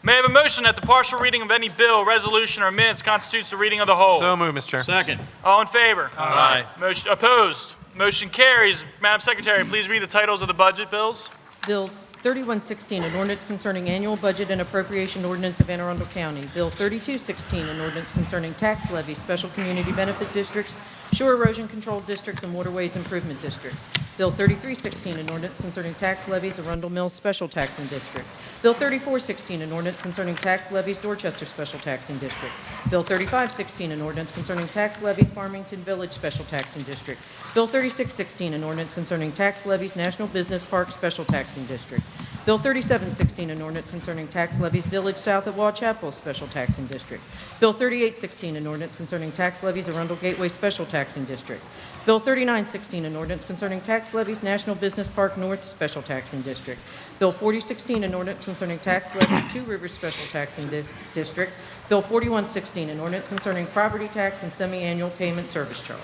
May I have a motion that the partial reading of any bill, resolution, or minutes constitutes the reading of the whole? So moved, Mr. Chair. Second. All in favor? Aye. Motion opposed? Motion carries. Madam Secretary, please read the titles of the budget bills. Bill 3116, an ordinance concerning annual budget and appropriation ordinance of Anne Arundel County. Bill 3216, an ordinance concerning tax levies, special community benefit districts, shore erosion control districts, and waterways improvement districts. Bill 3316, an ordinance concerning tax levies, Arundel Mills Special Taxing District. Bill 3416, an ordinance concerning tax levies, Dorchester Special Taxing District. Bill 3516, an ordinance concerning tax levies, Farmington Village Special Taxing District. Bill 3616, an ordinance concerning tax levies, National Business Park Special Taxing District. Bill 3716, an ordinance concerning tax levies, Village South of Wall Chapel Special Taxing District. Bill 3816, an ordinance concerning tax levies, Arundel Gateway Special Taxing District. Bill 3916, an ordinance concerning tax levies, National Business Park North Special Taxing District. Bill 4016, an ordinance concerning tax levies, Two Rivers Special Taxing District. Bill 4116, an ordinance concerning property tax and semi-annual payment service charge.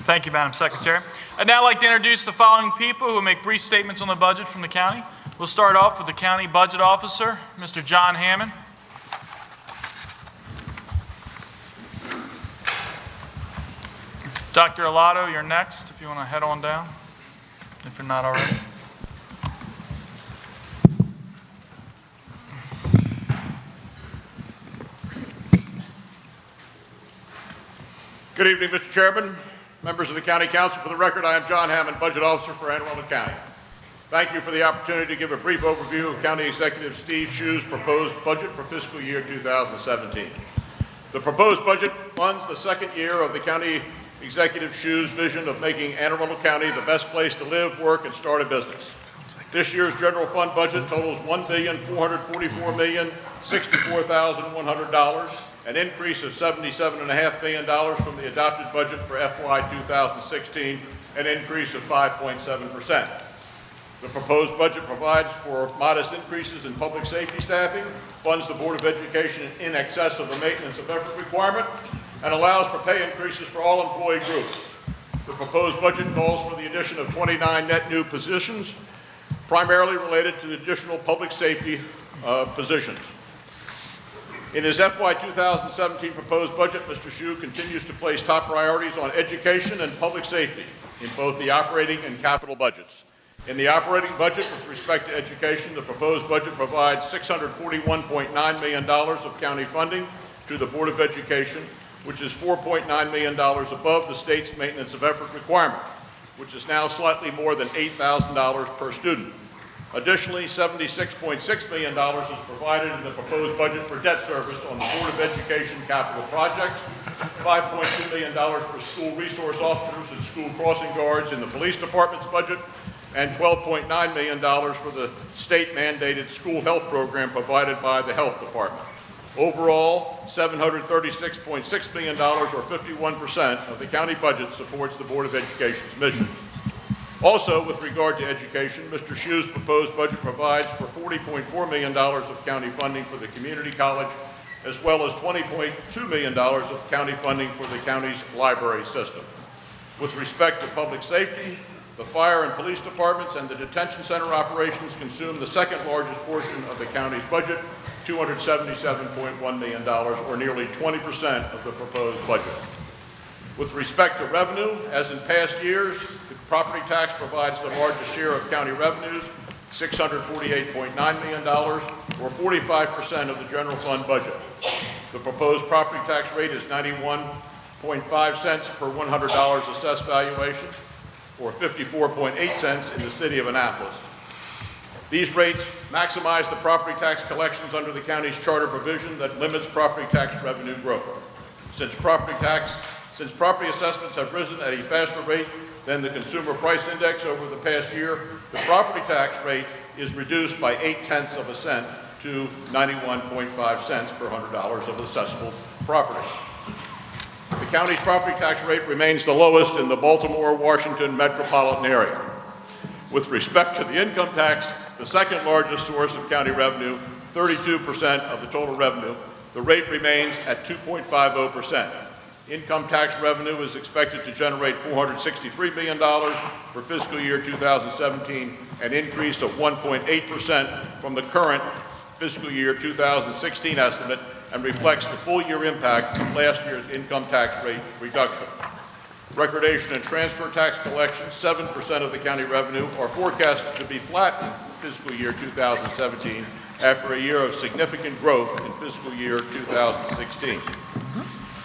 Thank you, Madam Secretary. I'd now like to introduce the following people who will make brief statements on the budget from the county. We'll start off with the County Budget Officer, Mr. John Hammond. Dr. Alato, you're next, if you want to head on down, if you're not already. Good evening, Mr. Chairman, members of the County Council. For the record, I am John Hammond, Budget Officer for Anne Arundel County. Thank you for the opportunity to give a brief overview of County Executive Steve Shue's proposed budget for fiscal year 2017. The proposed budget funds the second year of the County Executive Shue's vision of making Anne Arundel County the best place to live, work, and start a business. This year's general fund budget totals $1,444,064,100, an increase of $77.5 million from the adopted budget for FY 2016, an increase of 5.7%. The proposed budget provides for modest increases in public safety staffing, funds the Board of Education in excess of the maintenance of effort requirement, and allows for pay increases for all employee groups. The proposed budget calls for the addition of 29 net new positions, primarily related to the additional public safety positions. In his FY 2017 proposed budget, Mr. Shue continues to place top priorities on education and public safety in both the operating and capital budgets. In the operating budget, with respect to education, the proposed budget provides $641.9 million of county funding to the Board of Education, which is $4.9 million above the state's maintenance of effort requirement, which is now slightly more than $8,000 per student. Additionally, $76.6 million is provided in the proposed budget for debt service on the Board of Education capital projects, $5.2 million for school resource officers and school crossing guards in the police department's budget, and $12.9 million for the state-mandated school health program provided by the health department. Overall, $736.6 million, or 51% of the county budget, supports the Board of Education's mission. Also, with regard to education, Mr. Shue's proposed budget provides for $40.4 million of county funding for the community college, as well as $20.2 million of county funding for the county's library system. With respect to public safety, the fire and police departments and the detention center operations consume the second largest portion of the county's budget, $277.1 million, or nearly 20% of the proposed budget. With respect to revenue, as in past years, the property tax provides the largest share of county revenues, $648.9 million, or 45% of the general fund budget. The proposed property tax rate is 91.5 cents per $100 assessed valuation, or 54.8 cents in the city of Annapolis. These rates maximize the property tax collections under the county's charter provision that limits property tax revenue growth. Since property assessments have risen at a faster rate than the consumer price index over the past year, the property tax rate is reduced by 0.8 of a cent to 91.5 cents per $100 of assessable property. The county's property tax rate remains the lowest in the Baltimore-Washington metropolitan area. With respect to the income tax, the second largest source of county revenue, 32% of the total revenue, the rate remains at 2.50%. Income tax revenue is expected to generate $463 million for fiscal year 2017, an increase of 1.8% from the current fiscal year 2016 estimate and reflects the full year impact of last year's income tax rate reduction. Recordation and transfer tax collections, 7% of the county revenue, are forecasted to be flat in fiscal year 2017 after a year of significant growth in fiscal year 2016.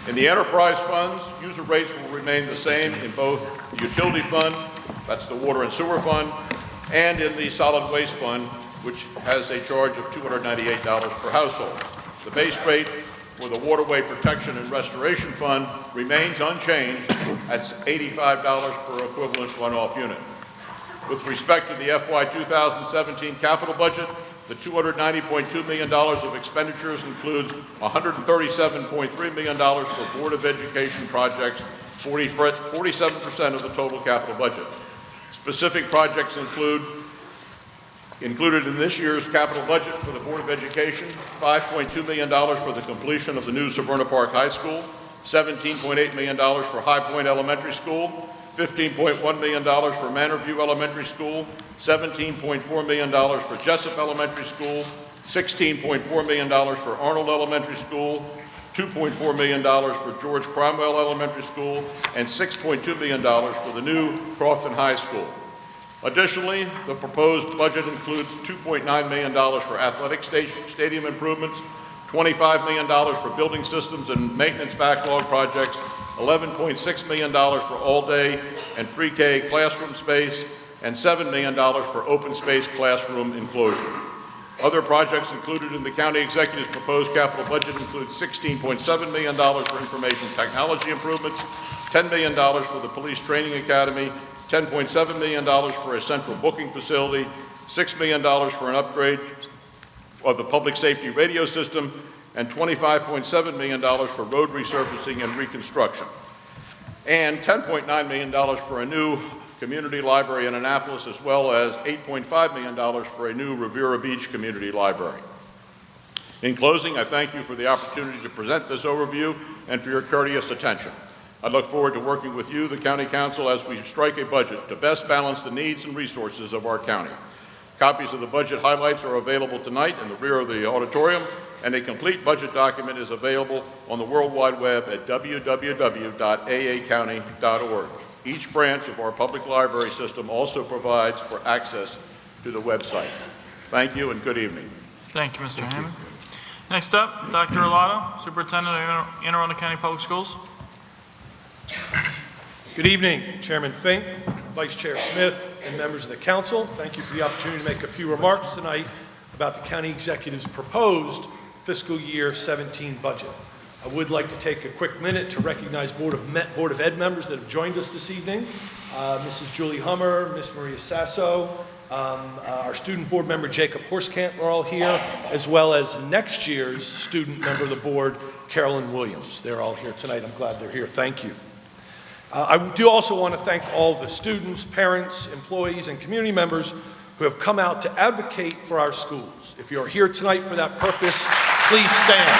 In the enterprise funds, user rates will remain the same in both the utility fund, that's the water and sewer fund, and in the solid waste fund, which has a charge of $298 per household. The base rate for the waterway protection and restoration fund remains unchanged at $85 per equivalent runoff unit. With respect to the FY 2017 capital budget, the $290.2 million of expenditures includes $137.3 million for Board of Education projects, 47% of the total capital budget. Specific projects included in this year's capital budget for the Board of Education, $5.2 million for the completion of the new Severna Park High School, $17.8 million for High Point Elementary School, $15.1 million for Manor View Elementary School, $17.4 million for Jessup Elementary School, $16.4 million for Arnold Elementary School, $2.4 million for George Cromwell Elementary School, and $6.2 million for the new Crofton High School. Additionally, the proposed budget includes $2.9 million for athletic stadium improvements, $25 million for building systems and maintenance backlog projects, $11.6 million for all-day and pre-K classroom space, and $7 million for open space classroom enclosure. Other projects included in the county executive's proposed capital budget include $16.7 million for information technology improvements, $10 million for the police training academy, $10.7 million for a central booking facility, $6 million for an upgrade of the public safety radio system, and $25.7 million for road resurfacing and reconstruction, and $10.9 million for a new community library in Annapolis, as well as $8.5 million for a new Riviera Beach community library. In closing, I thank you for the opportunity to present this overview and for your courteous attention. I look forward to working with you, the County Council, as we strike a budget to best balance the needs and resources of our county. Copies of the budget highlights are available tonight in the rear of the auditorium, and a complete budget document is available on the World Wide Web at www.aacounty.org. Each branch of our public library system also provides for access to the website. Thank you and good evening. Thank you, Mr. Hammond. Next up, Dr. Arlato, Superintendent of Anne Arundel County Public Schools. Good evening, Chairman Fink, Vice Chair Smith, and members of the council. Thank you for the opportunity to make a few remarks tonight about the county executive's proposed fiscal year 17 budget. I would like to take a quick minute to recognize Board of Ed members that have joined us this evening. Mrs. Julie Hummer, Ms. Maria Sasso, our student board member Jacob Horskamp are all here, as well as next year's student member of the board, Carolyn Williams. They're all here tonight. I'm glad they're here. Thank you. I do also want to thank all the students, parents, employees, and community members who have come out to advocate for our schools. If you're here tonight for that purpose, please stand.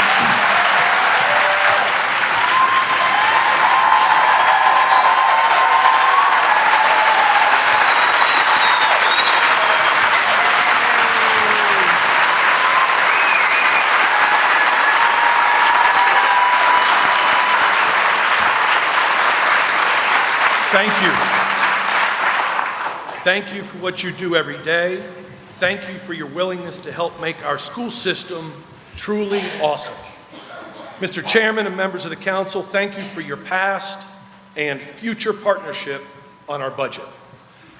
Thank you. Thank you for what you do every day. Thank you for your willingness to help make our school system truly awesome. Mr. Chairman and members of the council, thank you for your past and future partnership on our budget.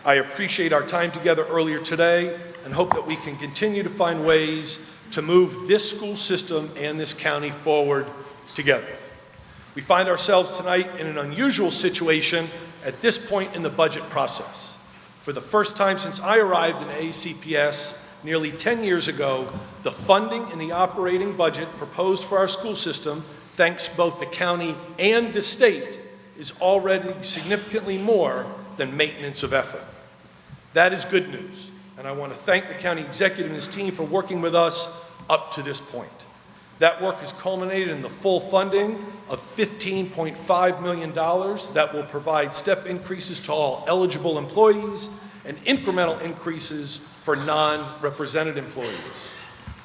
I appreciate our time together earlier today and hope that we can continue to find ways to move this school system and this county forward together. We find ourselves tonight in an unusual situation at this point in the budget process. For the first time since I arrived in ACPS nearly 10 years ago, the funding in the operating budget proposed for our school system, thanks both the county and the state, is already significantly more than maintenance of effort. That is good news, and I want to thank the county executive and his team for working with us up to this point. That work has culminated in the full funding of $15.5 million that will provide step increases to all eligible employees and incremental increases for non-represented employees.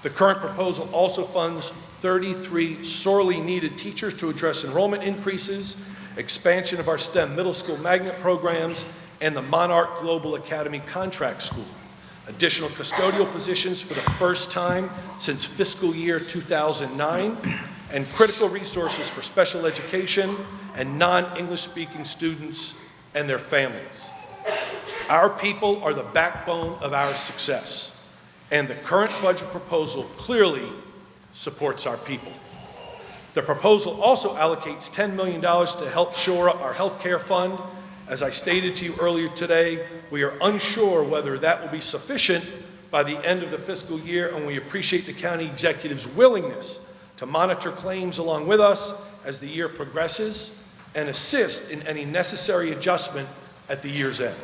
The current proposal also funds 33 sorely needed teachers to address enrollment increases, expansion of our STEM middle school magnet programs, and the Monarch Global Academy Contract School. Additional custodial positions for the first time since fiscal year 2009, and critical resources for special education and non-English speaking students and their families. Our people are the backbone of our success, and the current budget proposal clearly supports our people. The proposal also allocates $10 million to help shore up our health care fund. As I stated to you earlier today, we are unsure whether that will be sufficient by the end of the fiscal year, and we appreciate the county executive's willingness to monitor claims along with us as the year progresses and assist in any necessary adjustment at the year's end.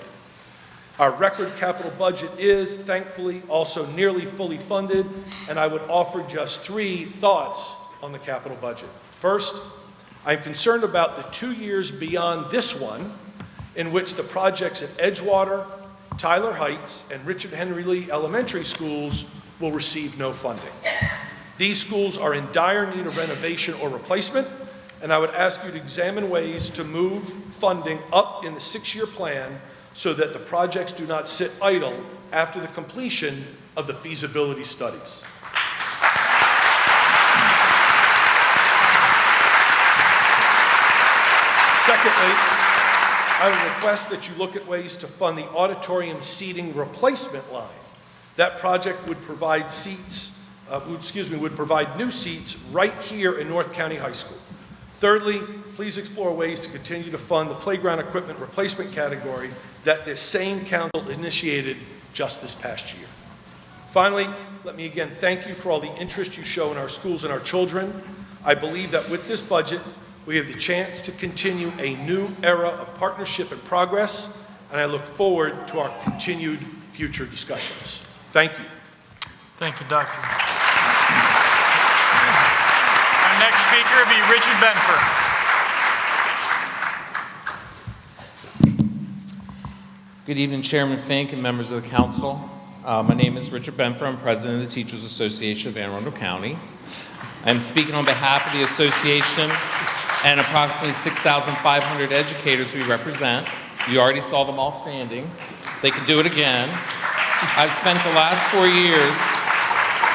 Our record capital budget is, thankfully, also nearly fully funded, and I would offer just 3 thoughts on the capital budget. First, I'm concerned about the 2 years beyond this one in which the projects at Edgewater, Tyler Heights, and Richard Henry Lee Elementary Schools will receive no funding. These schools are in dire need of renovation or replacement, and I would ask you to examine ways to move funding up in the 6-year plan so that the projects do not sit idle after the completion of the feasibility studies. Secondly, I would request that you look at ways to fund the auditorium seating replacement line. That project would provide would provide new seats right here in North County High School. Thirdly, please explore ways to continue to fund the playground equipment replacement category that this same council initiated just this past year. Finally, let me again thank you for all the interest you show in our schools and our children. I believe that with this budget, we have the chance to continue a new era of partnership and progress, and I look forward to our continued future discussions. Thank you. Thank you, Doctor. Our next speaker will be Richard Benford. Good evening, Chairman Fink and members of the council. My name is Richard Benford. I'm president of the Teachers Association of Anne Arundel County. I'm speaking on behalf of the association and approximately 6,500 educators we represent. You already saw them all standing. They can do it again. I've spent the last 4 years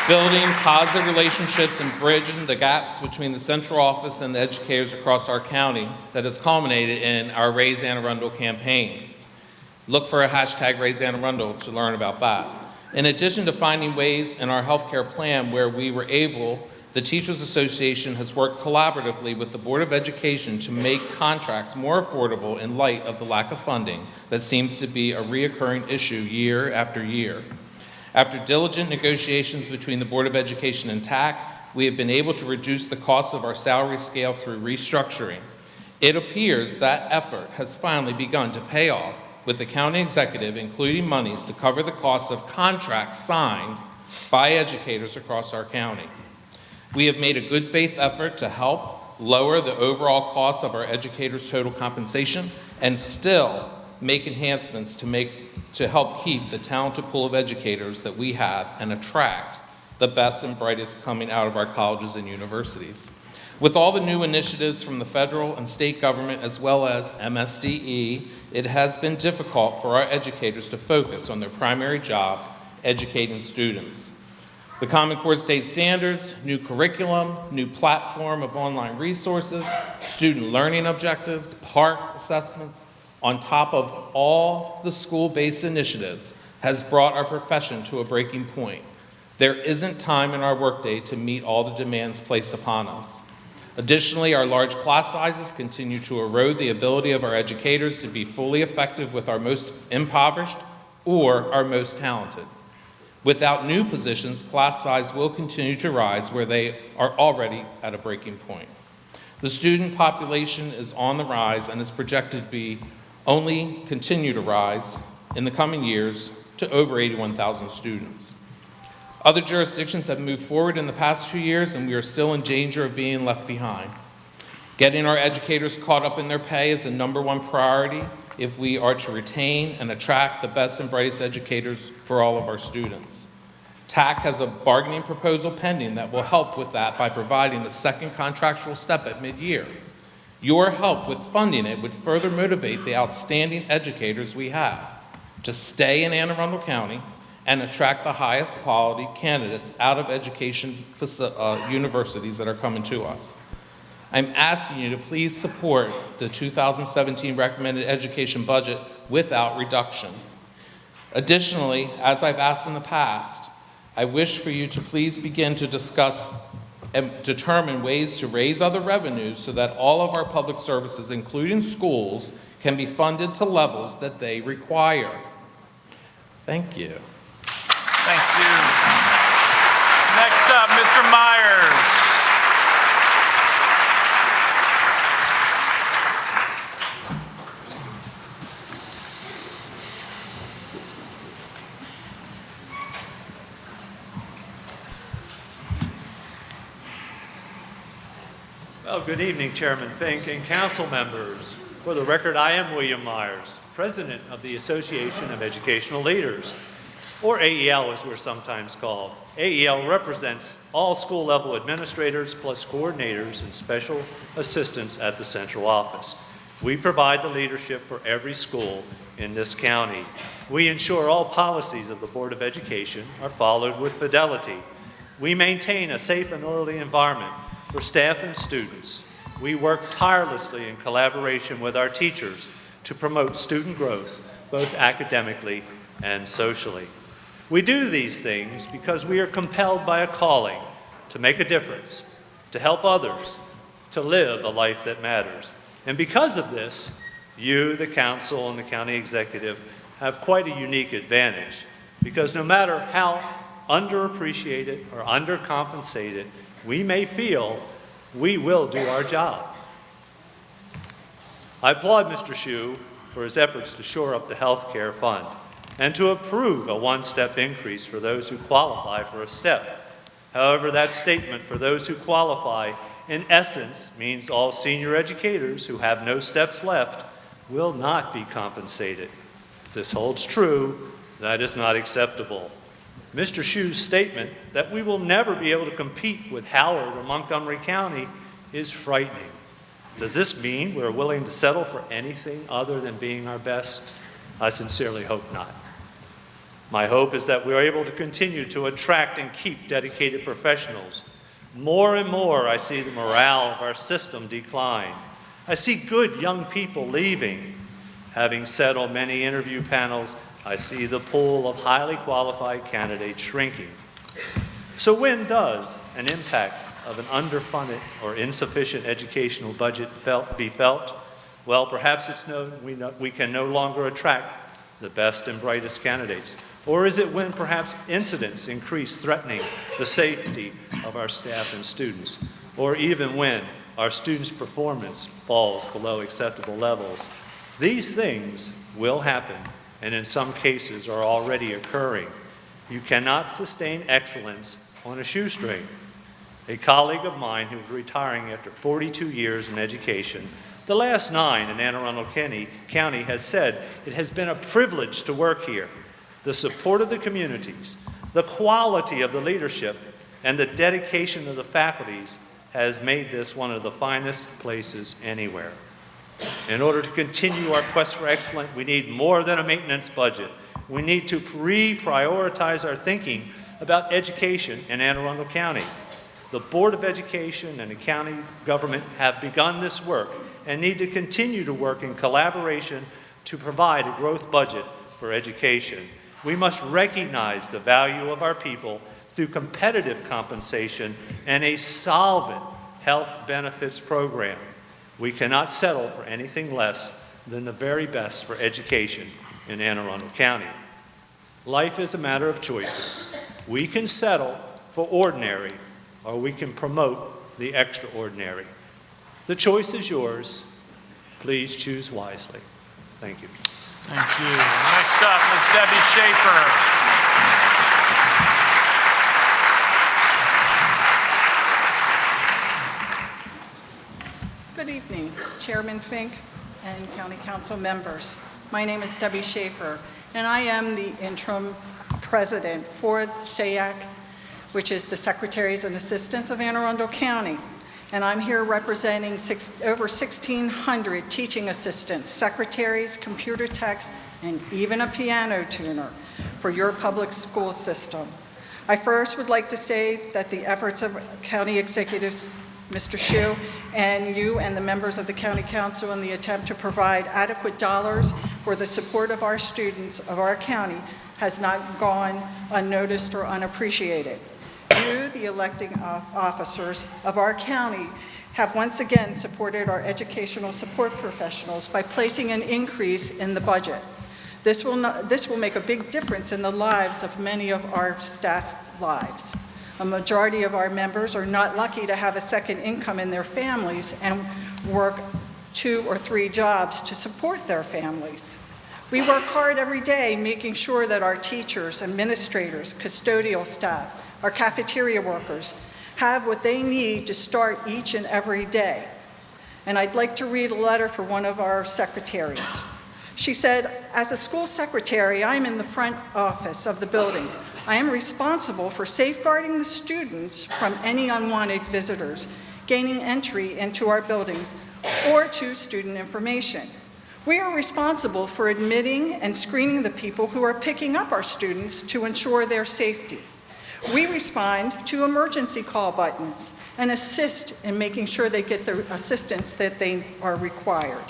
building positive relationships and bridging the gaps between the central office and the educators across our county that has culminated in our Raise Anne Arundel campaign. Look for a hashtag Raise Anne Arundel to learn about that. In addition to finding ways in our healthcare plan where we were able, the Teachers Association has worked collaboratively with the Board of Education to make contracts more affordable in light of the lack of funding that seems to be a reoccurring issue year after year. After diligent negotiations between the Board of Education and TAC, we have been able to reduce the cost of our salary scale through restructuring. It appears that effort has finally begun to pay off, with the county executive including monies to cover the cost of contracts signed by educators across our county. We have made a good faith effort to help lower the overall cost of our educators' total compensation and still make enhancements to help keep the talented pool of educators that we have and attract the best and brightest coming out of our colleges and universities. With all the new initiatives from the federal and state government as well as MSDE, it has been difficult for our educators to focus on their primary job, educating students. The Common Core state standards, new curriculum, new platform of online resources, student learning objectives, PARCC assessments, on top of all the school-based initiatives, has brought our profession to a breaking point. There isn't time in our workday to meet all the demands placed upon us. Additionally, our large class sizes continue to erode the ability of our educators to be fully effective with our most impoverished or our most talented. Without new positions, class size will continue to rise where they are already at a breaking point. The student population is on the rise and is projected to be only continue to rise in the coming years to over 81,000 students. Other jurisdictions have moved forward in the past 2 years, and we are still in danger of being left behind. Getting our educators caught up in their pay is a #1 priority if we are to retain and attract the best and brightest educators for all of our students. TAC has a bargaining proposal pending that will help with that by providing a second contractual step at mid-year. Your help with funding it would further motivate the outstanding educators we have to stay in Anne Arundel County and attract the highest quality candidates out of education universities that are coming to us. I'm asking you to please support the 2017 recommended education budget without reduction. Additionally, as I've asked in the past, I wish for you to please begin to discuss and determine ways to raise other revenues so that all of our public services, including schools, can be funded to levels that they require. Thank you. Thank you. Next up, Mr. Myers. Well, good evening, Chairman Fink and council members. For the record, I am William Myers, President of the Association of Educational Leaders, or AEL as we're sometimes called. AEL represents all school-level administrators plus coordinators and special assistants at the central office. We provide the leadership for every school in this county. We ensure all policies of the Board of Education are followed with fidelity. We maintain a safe and orderly environment for staff and students. We work tirelessly in collaboration with our teachers to promote student growth, both academically and socially. We do these things because we are compelled by a calling to make a difference, to help others, to live a life that matters. And because of this, you, the council, and the county executive have quite a unique advantage, because no matter how underappreciated or undercompensated we may feel, we will do our job. I applaud Mr. Hsu for his efforts to shore up the health care fund and to approve a one-step increase for those who qualify for a step. However, that statement for those who qualify in essence means all senior educators who have no steps left will not be compensated. If this holds true, that is not acceptable. Mr. Hsu's statement that we will never be able to compete with Howard or Montgomery County is frightening. Does this mean we're willing to settle for anything other than being our best? I sincerely hope not. My hope is that we're able to continue to attract and keep dedicated professionals. More and more, I see the morale of our system decline. I see good young people leaving. Having sat on many interview panels, I see the pool of highly qualified candidates shrinking. So when does an impact of an underfunded or insufficient educational budget be felt? Well, perhaps it's known we can no longer attract the best and brightest candidates. Or is it when perhaps incidents increase threatening the safety of our staff and students? Or even when our students' performance falls below acceptable levels? These things will happen, and in some cases are already occurring. You cannot sustain excellence on a shoestring. A colleague of mine who's retiring after 42 years in education, the last 9 in Anne Arundel County, has said it has been a privilege to work here. The support of the communities, the quality of the leadership, and the dedication of the faculties has made this one of the finest places anywhere. In order to continue our quest for excellence, we need more than a maintenance budget. We need to reprioritize our thinking about education in Anne Arundel County. The Board of Education and the county government have begun this work and need to continue to work in collaboration to provide a growth budget for education. We must recognize the value of our people through competitive compensation and a solvent health benefits program. We cannot settle for anything less than the very best for education in Anne Arundel County. Life is a matter of choices. We can settle for ordinary, or we can promote the extraordinary. The choice is yours. Please choose wisely. Thank you. Thank you. Next up, Ms. Debbie Schaefer. Good evening, Chairman Fink and County Council members. My name is Debbie Schaefer, and I am the interim president for SAAC, which is the Secretaries and Assistants of Anne Arundel County. And I'm here representing over 1,600 teaching assistants, secretaries, computer techs, and even a piano tuner for your public school system. I first would like to say that the efforts of County Executives, Mr. Shu, and you and the members of the County Council in the attempt to provide adequate dollars for the support of our students of our county has not gone unnoticed or unappreciated. You, the electing officers of our county, have once again supported our educational support professionals by placing an increase in the budget. This will make a big difference in the lives of many of our staff lives. A majority of our members are not lucky to have a second income in their families and work 2 or 3 jobs to support their families. We work hard every day making sure that our teachers, administrators, custodial staff, our cafeteria workers have what they need to start each and every day. And I'd like to read a letter for one of our secretaries. She said, "As a school secretary, I'm in the front office of the building. I am responsible for safeguarding the students from any unwanted visitors gaining entry into our buildings or to student information. We are responsible for admitting and screening the people who are picking up our students to ensure their safety. We respond to emergency call buttons and assist in making sure they get the assistance that they are required.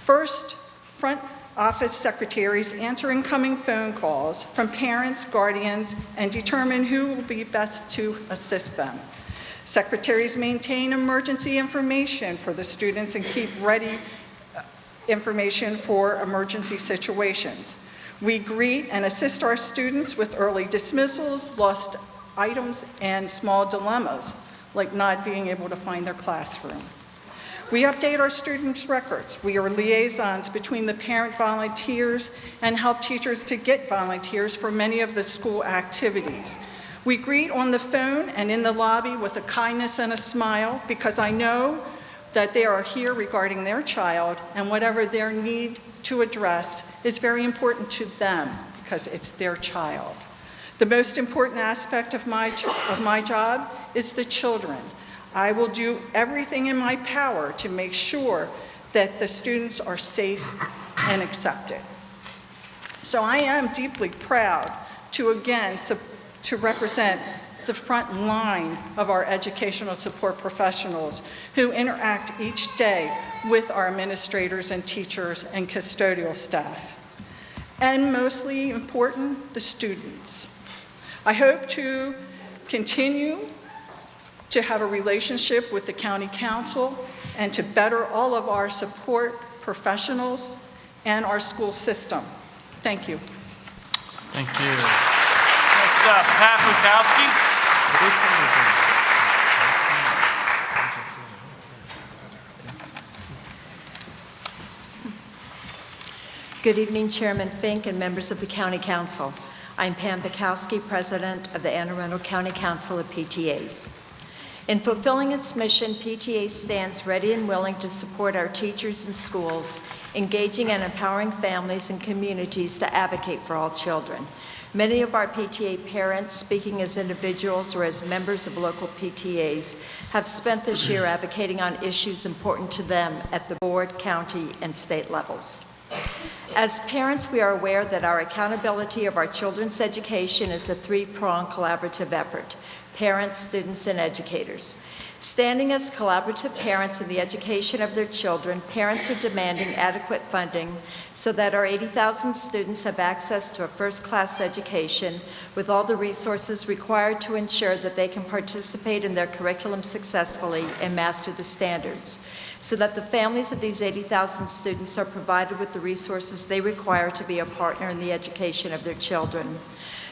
First, front office secretaries answer incoming phone calls from parents, guardians, and determine who will be best to assist them. Secretaries maintain emergency information for the students and keep ready information for emergency situations. We greet and assist our students with early dismissals, lost items, and small dilemmas, like not being able to find their classroom. We update our students' records. We are liaisons between the parent volunteers and help teachers to get volunteers for many of the school activities. We greet on the phone and in the lobby with a kindness and a smile because I know that they are here regarding their child and whatever their need to address is very important to them because it's their child. The most important aspect of my job is the children. I will do everything in my power to make sure that the students are safe and accepted. So I am deeply proud to again to represent the front line of our educational support professionals who interact each day with our administrators and teachers and custodial staff. And mostly important, the students. I hope to continue to have a relationship with the County Council and to better all of our support professionals and our school system. Thank you. Thank you. Next up, Pat Bukowski. Good evening, Chairman Fink and members of the County Council. I'm Pam Bukowski, President of the Anne Arundel County Council of PTAs. In fulfilling its mission, PTA stands ready and willing to support our teachers and schools, engaging and empowering families and communities to advocate for all children. Many of our PTA parents, speaking as individuals or as members of local PTAs, have spent this year advocating on issues important to them at the board, county, and state levels. As parents, we are aware that our accountability of our children's education is a three-pronged collaborative effort: parents, students, and educators. Standing as collaborative parents in the education of their children, parents are demanding adequate funding so that our 80,000 students have access to a first-class education with all the resources required to ensure that they can participate in their curriculum successfully and master the standards, so that the families of these 80,000 students are provided with the resources they require to be a partner in the education of their children,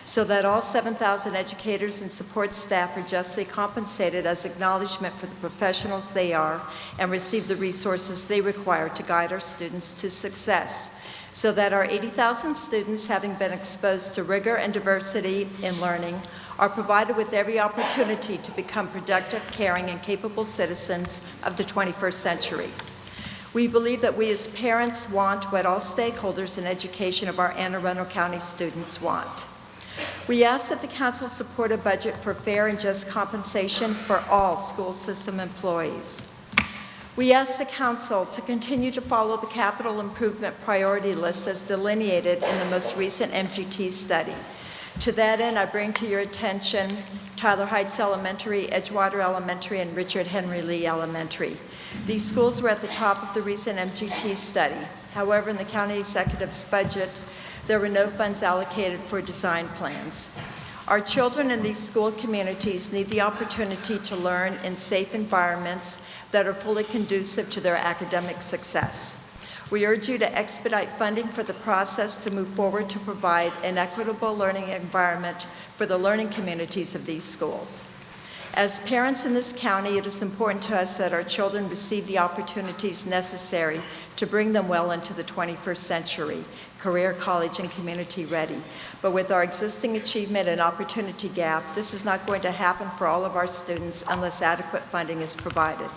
so that all 7,000 educators and support staff are justly compensated as acknowledgement for the professionals they are and receive the resources they require to guide our students to success, so that our 80,000 students, having been exposed to rigor and diversity in learning, are provided with every opportunity to become productive, caring, and capable citizens of the 21st century. We believe that we as parents want what all stakeholders in education of our Anne Arundel County students want. We ask that the council support a budget for fair and just compensation for all school system employees. We ask the council to continue to follow the capital improvement priority list as delineated in the most recent MGT study. To that end, I bring to your attention Tyler Heights Elementary, Edgewater Elementary, and Richard Henry Lee Elementary. These schools were at the top of the recent MGT study. However, in the county executive's budget, there were no funds allocated for design plans. Our children in these school communities need the opportunity to learn in safe environments that are fully conducive to their academic success. We urge you to expedite funding for the process to move forward to provide an equitable learning environment for the learning communities of these schools. As parents in this county, it is important to us that our children receive the opportunities necessary to bring them well into the 21st century, career, college, and community ready. But with our existing achievement and opportunity gap, this is not going to happen for all of our students unless adequate funding is provided.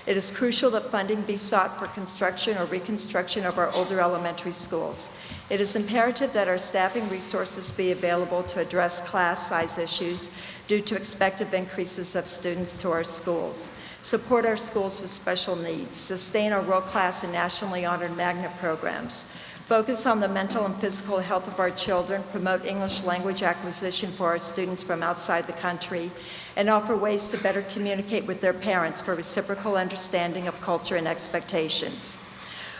It is crucial that funding be sought for construction or reconstruction of our older elementary schools. It is imperative that our staffing resources be available to address class size issues due to expected increases of students to our schools, support our schools with special needs, sustain our world-class and nationally honored magnet programs, focus on the mental and physical health of our children, promote English language acquisition for our students from outside the country, and offer ways to better communicate with their parents for reciprocal understanding of culture and expectations.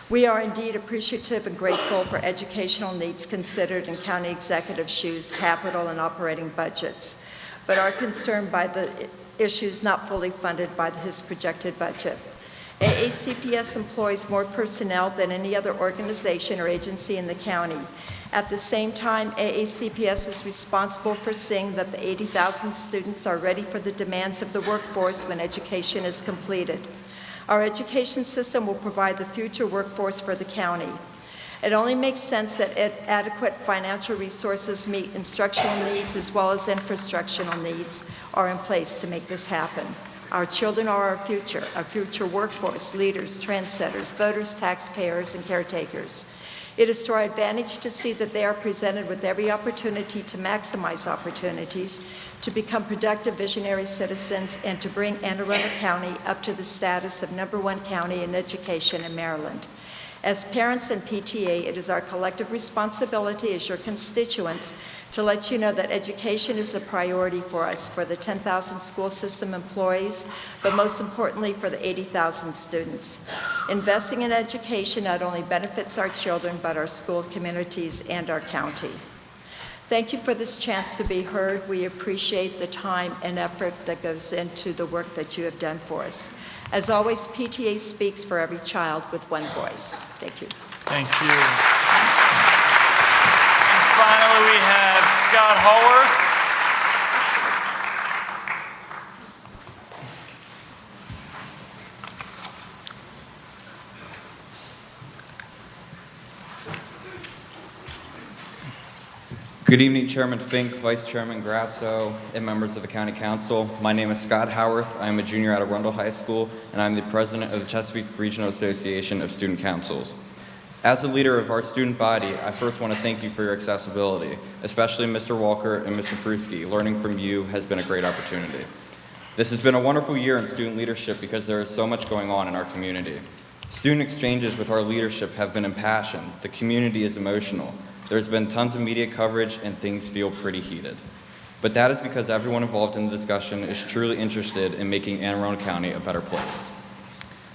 We are indeed appreciative and grateful for educational needs considered in county executive shoes, capital, and operating budgets, but are concerned by the issues not fully funded by his projected budget. AACPS employs more personnel than any other organization or agency in the county. At the same time, AACPS is responsible for seeing that the 80,000 students are ready for the demands of the workforce when education is completed. Our education system will provide the future workforce for the county. It only makes sense that adequate financial resources meet instructional needs as well as infrastructural needs are in place to make this happen. Our children are our future workforce, leaders, trendsetters, voters, taxpayers, and caretakers. It is to our advantage to see that they are presented with every opportunity to maximize opportunities, to become productive visionary citizens, and to bring Anne Arundel County up to the status of #1 county in education in Maryland. As parents and PTA, it is our collective responsibility as your constituents to let you know that education is a priority for us, for the 10,000 school system employees, but most importantly for the 80,000 students. Investing in education not only benefits our children, but our school communities and our county. Thank you for this chance to be heard. We appreciate the time and effort that goes into the work that you have done for us. As always, PTA speaks for every child with one voice. Thank you. Thank you. And finally, we have Scott Haworth. Good evening, Chairman Fink, Vice Chairman Grasso, and members of the County Council. My name is Scott Howarth. I am a junior at Arundel High School, and I'm the president of the Chesapeake Regional Association of Student Councils. As the leader of our student body, I first want to thank you for your accessibility, especially Mr. Walker and Mr. Pruski. Learning from you has been a great opportunity. This has been a wonderful year in student leadership because there is so much going on in our community. Student exchanges with our leadership have been impassioned. The community is emotional. There's been tons of media coverage and things feel pretty heated. But that is because everyone involved in the discussion is truly interested in making Anne Arundel County a better place.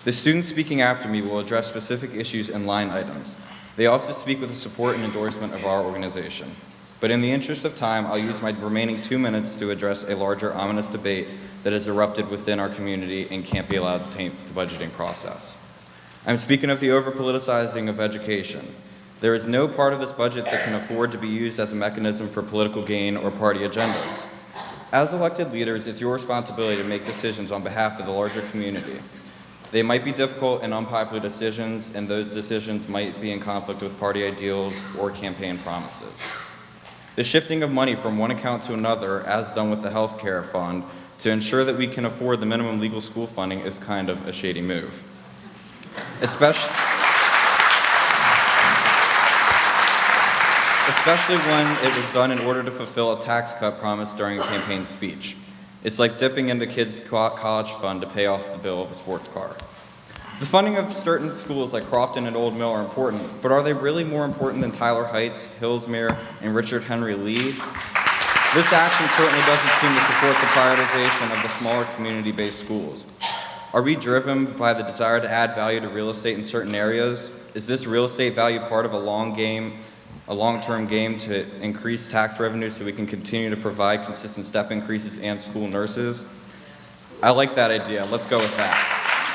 The students speaking after me will address specific issues and line items. They also speak with the support and endorsement of our organization. But in the interest of time, I'll use my remaining 2 minutes to address a larger ominous debate that has erupted within our community and can't be allowed to taint the budgeting process. I'm speaking of the over-politicizing of education. There is no part of this budget that can afford to be used as a mechanism for political gain or party agendas. As elected leaders, it's your responsibility to make decisions on behalf of the larger community. They might be difficult and unpopular decisions, and those decisions might be in conflict with party ideals or campaign promises. The shifting of money from one account to another, as done with the health care fund, to ensure that we can afford the minimum legal school funding is kind of a shady move. especially when it was done in order to fulfill a tax cut promised during a campaign speech. It's like dipping into kids' college fund to pay off the bill of a sports car. The funding of certain schools like Crofton and Old Mill are important, but are they really more important than Tyler Heights, Hillsmere, and Richard Henry Lee? This action certainly doesn't seem to support the prioritization of the smaller community-based schools. Are we driven by the desire to add value to real estate in certain areas? Is this real estate value part of a long-term game to increase tax revenue so we can continue to provide consistent step increases and school nurses? I like that idea. Let's go with that.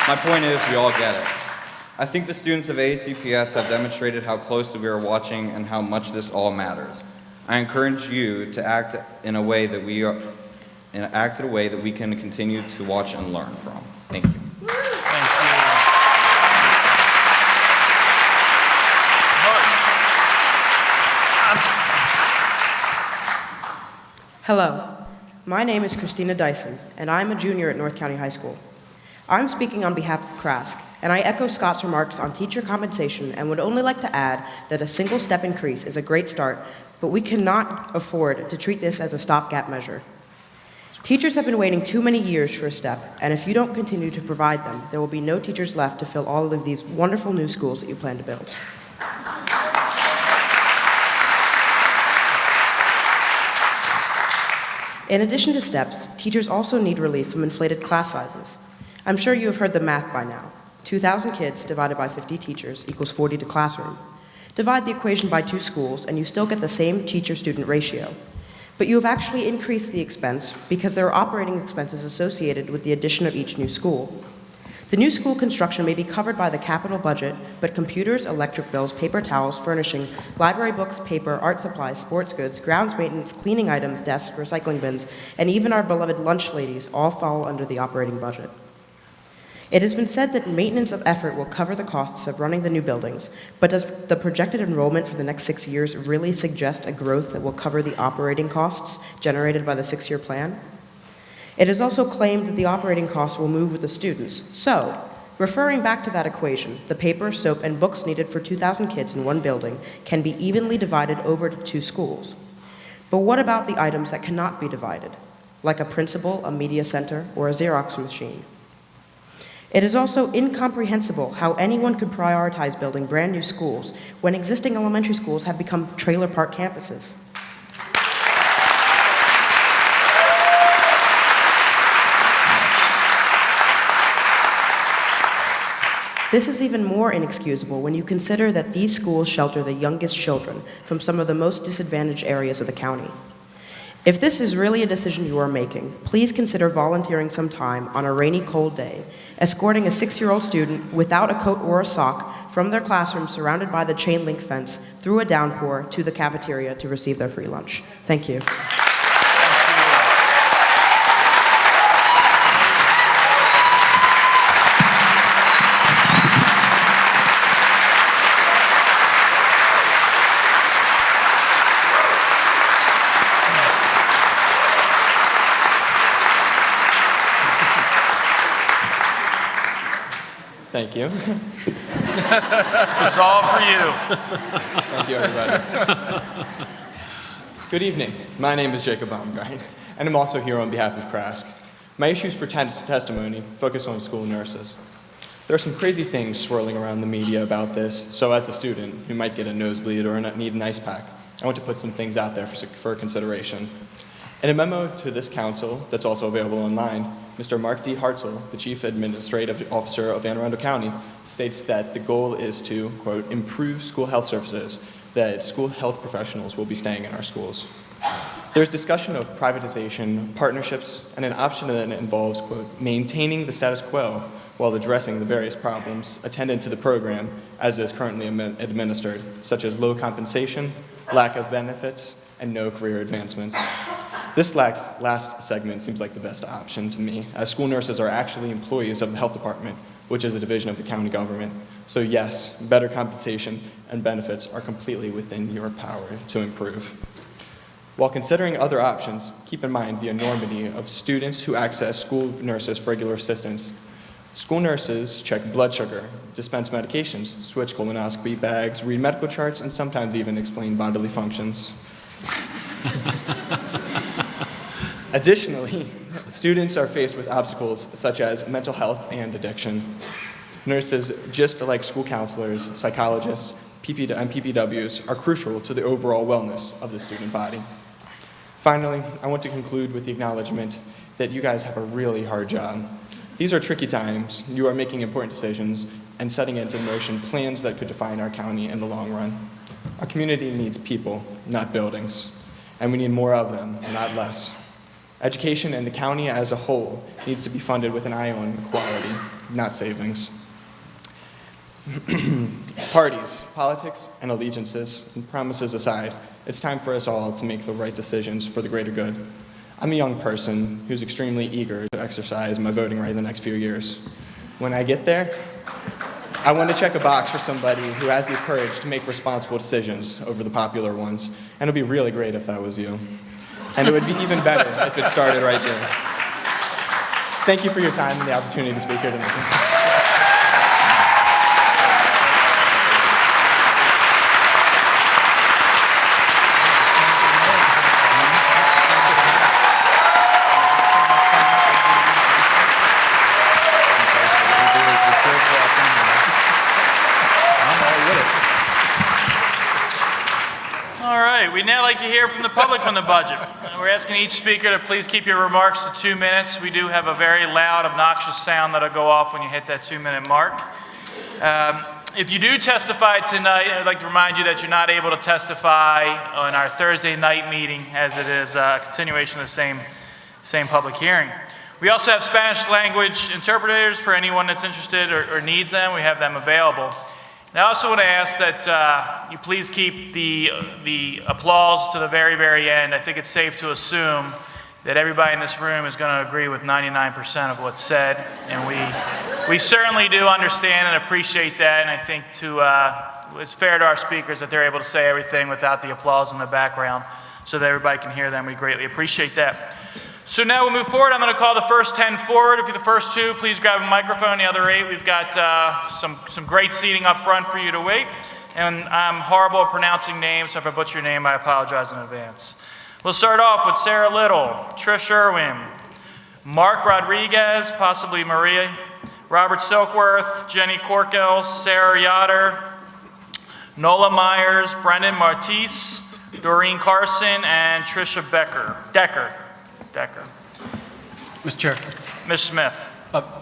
My point is, we all get it. I think the students of ACPS have demonstrated how closely we are watching and how much this all matters. I encourage you to act in a way that we can continue to watch and learn from. Thank you. Hello, my name is Christina Dyson, and I'm a junior at North County High School. I'm speaking on behalf of CRASC, and I echo Scott's remarks on teacher compensation and would only like to add that a single step increase is a great start, but we cannot afford to treat this as a stopgap measure. Teachers have been waiting too many years for a step, and if you don't continue to provide them, there will be no teachers left to fill all of these wonderful new schools that you plan to build. In addition to steps, teachers also need relief from inflated class sizes. I'm sure you have heard the math by now. 2,000 kids divided by 50 teachers equals 40 to classroom. Divide the equation by 2 schools and you still get the same teacher-student ratio. But you have actually increased the expense because there are operating expenses associated with the addition of each new school. The new school construction may be covered by the capital budget, but computers, electric bills, paper towels, furnishing, library books, paper, art supplies, sports goods, grounds maintenance, cleaning items, desks, recycling bins, and even our beloved lunch ladies all fall under the operating budget. It has been said that maintenance of effort will cover the costs of running the new buildings, but does the projected enrollment for the next 6 years really suggest a growth that will cover the operating costs generated by the 6-year plan? It is also claimed that the operating costs will move with the students. So, referring back to that equation, the paper, soap, and books needed for 2,000 kids in one building can be evenly divided over to 2 schools. But what about the items that cannot be divided, like a principal, a media center, or a Xerox machine? It is also incomprehensible how anyone could prioritize building brand new schools when existing elementary schools have become trailer park campuses. This is even more inexcusable when you consider that these schools shelter the youngest children from some of the most disadvantaged areas of the county. If this is really a decision you are making, please consider volunteering some time on a rainy, cold day, escorting a 6-year-old student without a coat or a sock from their classroom surrounded by the chain link fence through a downpour to the cafeteria to receive their free lunch. Thank you. Thank you. It's all for you. Thank you, everybody. Good evening. My name is Jacob Baumgarten, and I'm also here on behalf of CRASC. My issues for testimony focus on school nurses. There are some crazy things swirling around the media about this, so as a student who might get a nosebleed or need an ice pack, I want to put some things out there for consideration. In a memo to this council that's also available online, Mr. Mark D. Hartzell, the Chief Administrative Officer of Anne Arundel County, states that the goal is to, quote, improve school health services, that school health professionals will be staying in our schools. There's discussion of privatization, partnerships, and an option that involves, quote, maintaining the status quo while addressing the various problems attendant to the program as it is currently administered, such as low compensation, lack of benefits, and no career advancements. This last segment seems like the best option to me, as school nurses are actually employees of the health department, which is a division of the county government. So yes, better compensation and benefits are completely within your power to improve. While considering other options, keep in mind the enormity of students who access school nurses for regular assistance. School nurses check blood sugar, dispense medications, switch colonoscopy bags, read medical charts, and sometimes even explain bodily functions. Additionally, students are faced with obstacles such as mental health and addiction. Nurses, just like school counselors, psychologists, and PPWs, are crucial to the overall wellness of the student body. Finally, I want to conclude with the acknowledgement that you guys have a really hard job. These are tricky times. You are making important decisions and setting into motion plans that could define our county in the long run. Our community needs people, not buildings, and we need more of them, not less. Education in the county as a whole needs to be funded with an eye on equality, not savings. Parties, politics, and allegiances and promises aside, it's time for us all to make the right decisions for the greater good. I'm a young person who's extremely eager to exercise my voting right in the next few years. When I get there, I want to check a box for somebody who has the courage to make responsible decisions over the popular ones, and it would be really great if that was you. And it would be even better if it started right there. Thank you for your time and the opportunity to speak here tonight. We'd now like to hear from the public on the budget. We're asking each speaker to please keep your remarks to 2 minutes. We do have a very loud, obnoxious sound that'll go off when you hit that 2-minute mark. If you do testify tonight, I'd like to remind you that you're not able to testify on our Thursday night meeting, as it is a continuation of the same public hearing. We also have Spanish language interpreters for anyone that's interested or needs them. We have them available. And I also want to ask that you please keep the applause to the very, very end. I think it's safe to assume that everybody in this room is going to agree with 99% of what's said, and we certainly do understand and appreciate that, and I think it's fair to our speakers that they're able to say everything without the applause in the background so that everybody can hear them. We greatly appreciate that. So now we'll move forward. I'm going to call the first 10 forward. If you're the first 2, please grab a microphone. The other 8, we've got some great seating up front for you to wait. And I'm horrible at pronouncing names, so if I butcher your name, I apologize in advance. We'll start off with Sarah Little, Trish Irwin, Mark Rodriguez, possibly Maria, Robert Silkworth, Jenny Corkel, Sarah Yoder, Nola Myers, Brendan Martise, Doreen Carson, and Tricia Decker. Mr. Chair. Ms. Smith.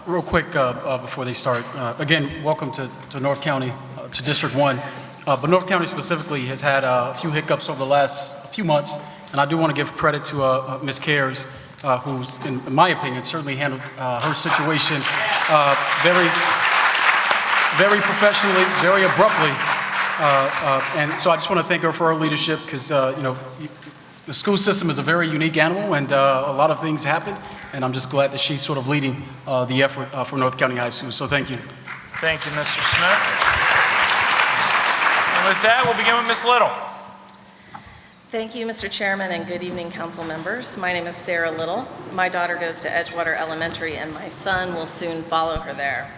Real quick before they start, again, welcome to North County, to District 1. But North County specifically has had a few hiccups over the last few months, and I do want to give credit to Ms. Cares, who's, in my opinion, certainly handled her situation very, very professionally, very abruptly. And so I just want to thank her for her leadership, because, the school system is a very unique animal, and a lot of things happen, and I'm just glad that she's sort of leading the effort for North County High School, so thank you. Thank you, Mr. Smith. And with that, we'll begin with Ms. Little. Thank you, Mr. Chairman, and good evening, council members. My name is Sarah Little. My daughter goes to Edgewater Elementary, and my son will soon follow her there.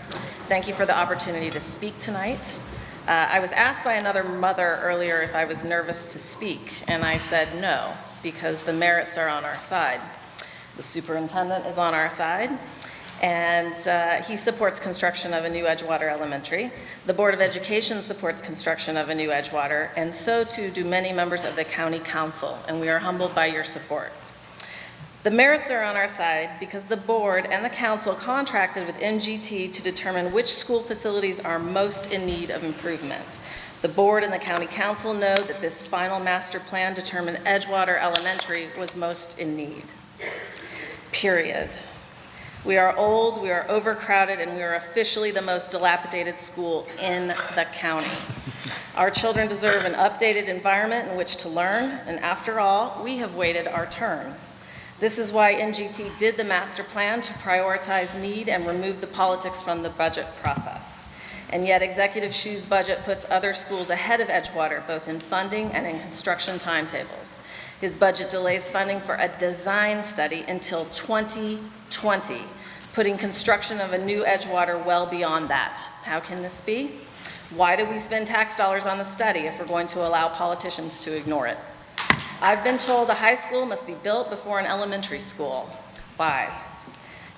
Thank you for the opportunity to speak tonight. I was asked by another mother earlier if I was nervous to speak, and I said no, because the merits are on our side. The superintendent is on our side, and he supports construction of a new Edgewater Elementary. The Board of Education supports construction of a new Edgewater, and so too do many members of the County Council, and we are humbled by your support. The merits are on our side because the board and the council contracted with NGT to determine which school facilities are most in need of improvement. The board and the county council know that this final master plan determined Edgewater Elementary was most in need. Period. We are old, we are overcrowded, and we are officially the most dilapidated school in the county. Our children deserve an updated environment in which to learn, and after all, we have waited our turn. This is why NGT did the master plan, to prioritize need and remove the politics from the budget process. And yet Executive Shu's budget puts other schools ahead of Edgewater, both in funding and in construction timetables. His budget delays funding for a design study until 2020, putting construction of a new Edgewater well beyond that. How can this be? Why do we spend tax dollars on the study if we're going to allow politicians to ignore it? I've been told a high school must be built before an elementary school. Why?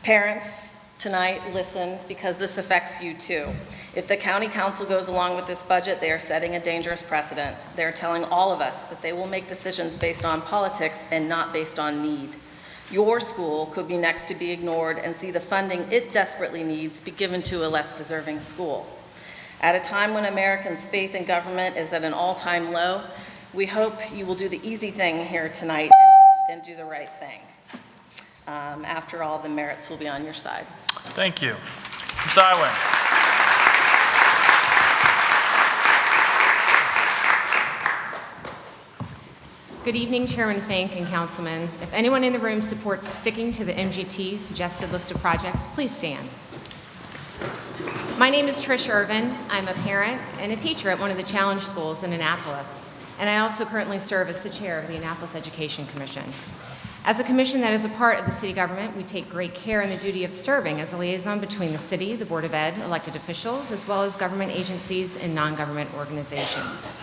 Parents, tonight, listen, because this affects you too. If the county council goes along with this budget, they are setting a dangerous precedent. They're telling all of us that they will make decisions based on politics and not based on need. Your school could be next to be ignored and see the funding it desperately needs be given to a less deserving school. At a time when Americans' faith in government is at an all-time low, we hope you will do the easy thing here tonight and do the right thing. After all, the merits will be on your side. Thank you. Ms. Iwin. Good evening, Chairman Fink and Councilman. If anyone in the room supports sticking to the MGT suggested list of projects, please stand. My name is Trish Irvin. I'm a parent and a teacher at one of the challenge schools in Annapolis, and I also currently serve as the chair of the Annapolis Education Commission. As a commission that is a part of the city government, we take great care in the duty of serving as a liaison between the city, the Board of Ed, elected officials, as well as government agencies and non-government organizations.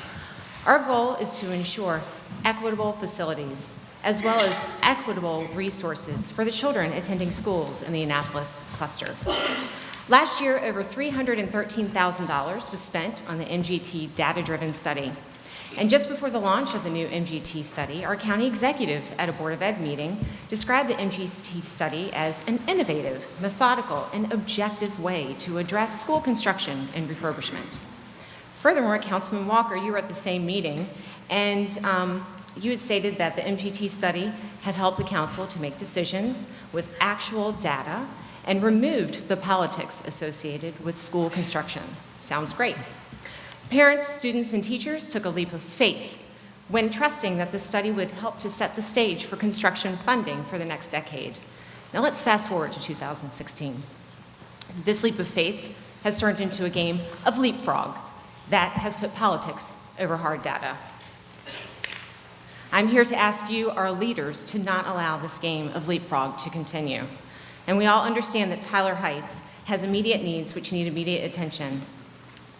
Our goal is to ensure equitable facilities, as well as equitable resources for the children attending schools in the Annapolis cluster. Last year, over $313,000 was spent on the MGT data-driven study. And just before the launch of the new MGT study, our county executive at a Board of Ed meeting described the MGT study as an innovative, methodical, and objective way to address school construction and refurbishment. Furthermore, Councilman Walker, you were at the same meeting, and you had stated that the MGT study had helped the council to make decisions with actual data and removed the politics associated with school construction. Sounds great. Parents, students, and teachers took a leap of faith when trusting that the study would help to set the stage for construction funding for the next decade. Now let's fast forward to 2016. This leap of faith has turned into a game of leapfrog that has put politics over hard data. I'm here to ask you, our leaders, to not allow this game of leapfrog to continue. And we all understand that Tyler Heights has immediate needs which need immediate attention.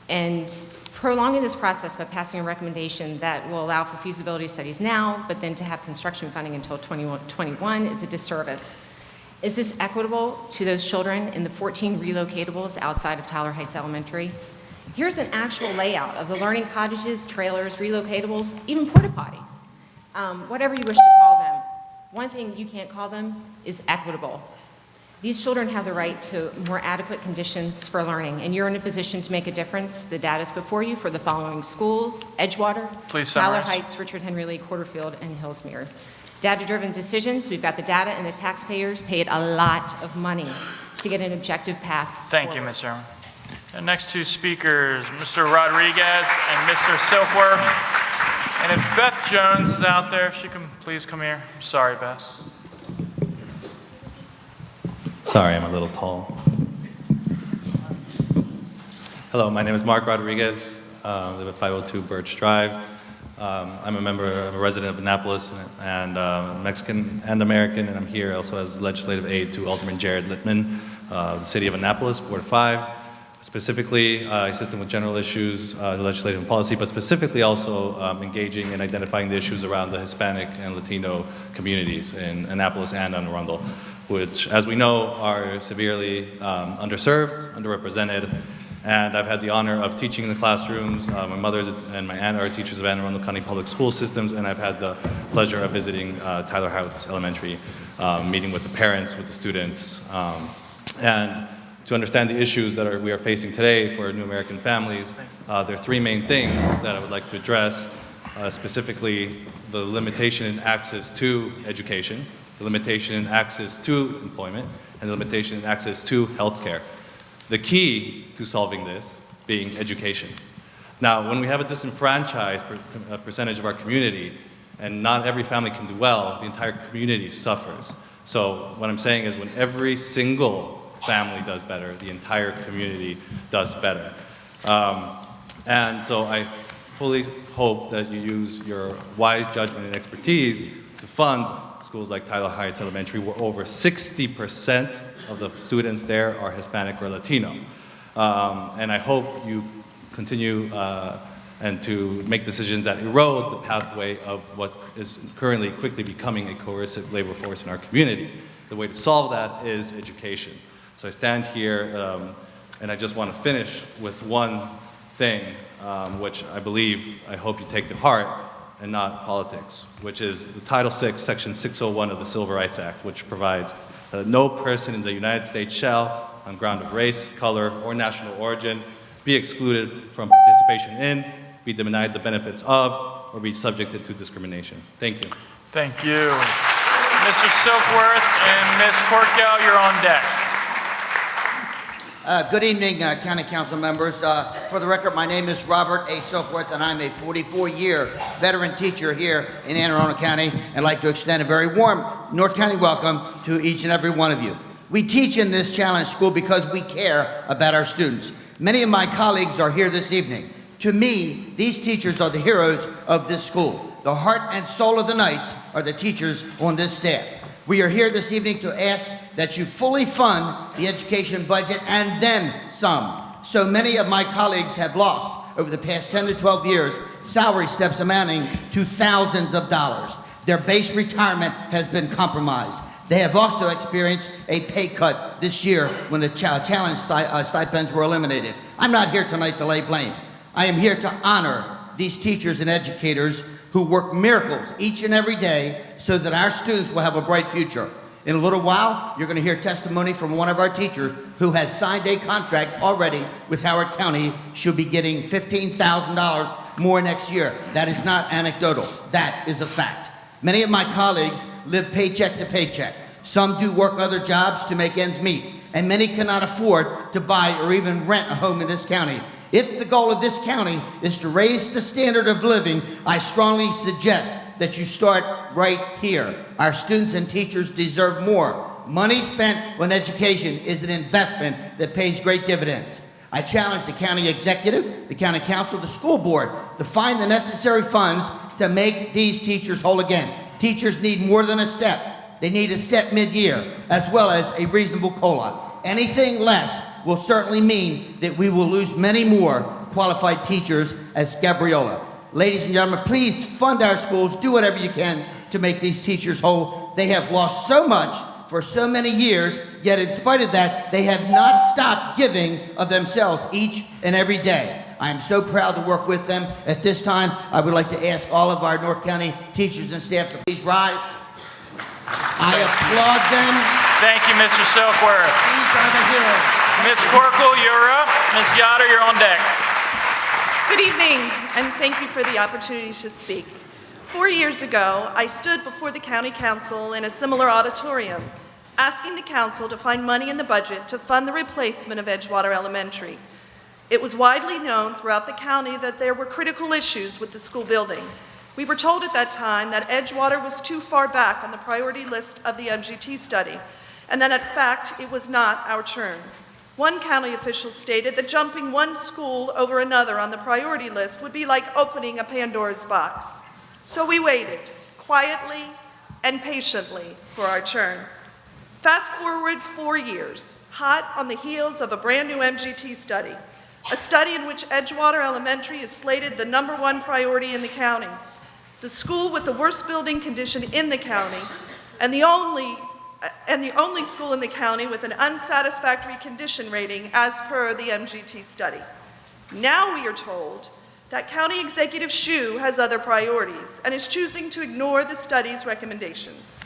And prolonging this process by passing a recommendation that will allow for feasibility studies now, but then to have construction funding until 2021 is a disservice. Is this equitable to those children in the 14 relocatables outside of Tyler Heights Elementary? Here's an actual layout of the learning cottages, trailers, relocatables, even porta potties, whatever you wish to call them. One thing you can't call them is equitable. These children have the right to more adequate conditions for learning, and you're in a position to make a difference. The data is before you for the following schools: Edgewater, Tyler Heights, Richard Henry Lee, Porterfield, and Hillsmere. Data-driven decisions, we've got the data, and the taxpayers paid a lot of money to get an objective path Thank you, Ms. Irwin. The next two speakers, Mr. Rodriguez and Mr. Silkworth. And if Beth Jones is out there, if she can please come here. I'm sorry, Beth. Sorry, I'm a little tall. Hello, my name is Mark Rodriguez. I live at 502 Birch Drive. I'm a resident of Annapolis and Mexican and American, and I'm here also as legislative aide to Alderman Jared Littman, the City of Annapolis, Ward 5. Specifically, assisting with general issues, legislative and policy, but specifically also engaging and identifying the issues around the Hispanic and Latino communities in Annapolis and on Arundel, which, as we know, are severely underserved, underrepresented. And I've had the honor of teaching in the classrooms. My mother and my aunt are teachers of Anne Arundel County Public School Systems, and I've had the pleasure of visiting Tyler Heights Elementary, meeting with the parents, with the students, and to understand the issues that we are facing today for new American families. There are three main things that I would like to address, specifically the limitation in access to education, the limitation in access to employment, and the limitation in access to healthcare. The key to solving this being education. Now, when we have a disenfranchised percentage of our community, and not every family can do well, the entire community suffers. So what I'm saying is when every single family does better, the entire community does better. And so I fully hope that you use your wise judgment and expertise to fund schools like Tyler Heights Elementary, where over 60% of the students there are Hispanic or Latino. And I hope you continue and to make decisions that erode the pathway of what is currently quickly becoming a coercive labor force in our community. The way to solve that is education. So I stand here and I just want to finish with one thing, which I hope you take to heart and not politics, which is the Title VI, Section 601 of the Civil Rights Act, which provides that no person in the United States shall, on ground of race, color, or national origin, be excluded from participation in, be denied the benefits of, or be subjected to discrimination. Thank you. Thank you. Mr. Silkworth and Ms. Corkel, you're on deck. Good evening, County Council members. For the record, my name is Robert A. Silkworth, and I'm a 44-year veteran teacher here in Anne Arundel County, and I'd like to extend a very warm North County welcome to each and every one of you. We teach in this challenge school because we care about our students. Many of my colleagues are here this evening. To me, these teachers are the heroes of this school. The heart and soul of the Knights are the teachers on this staff. We are here this evening to ask that you fully fund the education budget and then some. So many of my colleagues have lost, over the past 10 to 12 years, salary steps amounting to thousands of dollars. Their base retirement has been compromised. They have also experienced a pay cut this year when the challenge stipends were eliminated. I'm not here tonight to lay blame. I am here to honor these teachers and educators who work miracles each and every day so that our students will have a bright future. In a little while, you're going to hear testimony from one of our teachers who has signed a contract already with Howard County. She'll be getting $15,000 more next year. That is not anecdotal. That is a fact. Many of my colleagues live paycheck to paycheck. Some do work other jobs to make ends meet, and many cannot afford to buy or even rent a home in this county. If the goal of this county is to raise the standard of living, I strongly suggest that you start right here. Our students and teachers deserve more. Money spent on education is an investment that pays great dividends. I challenge the county executive, the county council, the school board to find the necessary funds to make these teachers whole again. Teachers need more than a step. They need a step mid-year, as well as a reasonable COLA. Anything less will certainly mean that we will lose many more qualified teachers as Gabriola. Ladies and gentlemen, please fund our schools. Do whatever you can to make these teachers whole. They have lost so much for so many years, yet in spite of that, they have not stopped giving of themselves each and every day. I am so proud to work with them. At this time, I would like to ask all of our North County teachers and staff to please rise. I applaud them. Thank you, Mr. Silkworth. These are the heroes. Ms. Corkel, you're up. Ms. Yoder, you're on deck. Good evening, and thank you for the opportunity to speak. 4 years ago, I stood before the County Council in a similar auditorium, asking the Council to find money in the budget to fund the replacement of Edgewater Elementary. It was widely known throughout the county that there were critical issues with the school building. We were told at that time that Edgewater was too far back on the priority list of the MGT study, and that in fact, it was not our turn. One county official stated that jumping one school over another on the priority list would be like opening a Pandora's box. So we waited, quietly and patiently, for our turn. Fast forward 4 years, hot on the heels of a brand new MGT study, a study in which Edgewater Elementary is slated the #1 priority in the county, the school with the worst building condition in the county, and the only school in the county with an unsatisfactory condition rating as per the MGT study. Now we are told that County Executive Shue has other priorities and is choosing to ignore the study's recommendations.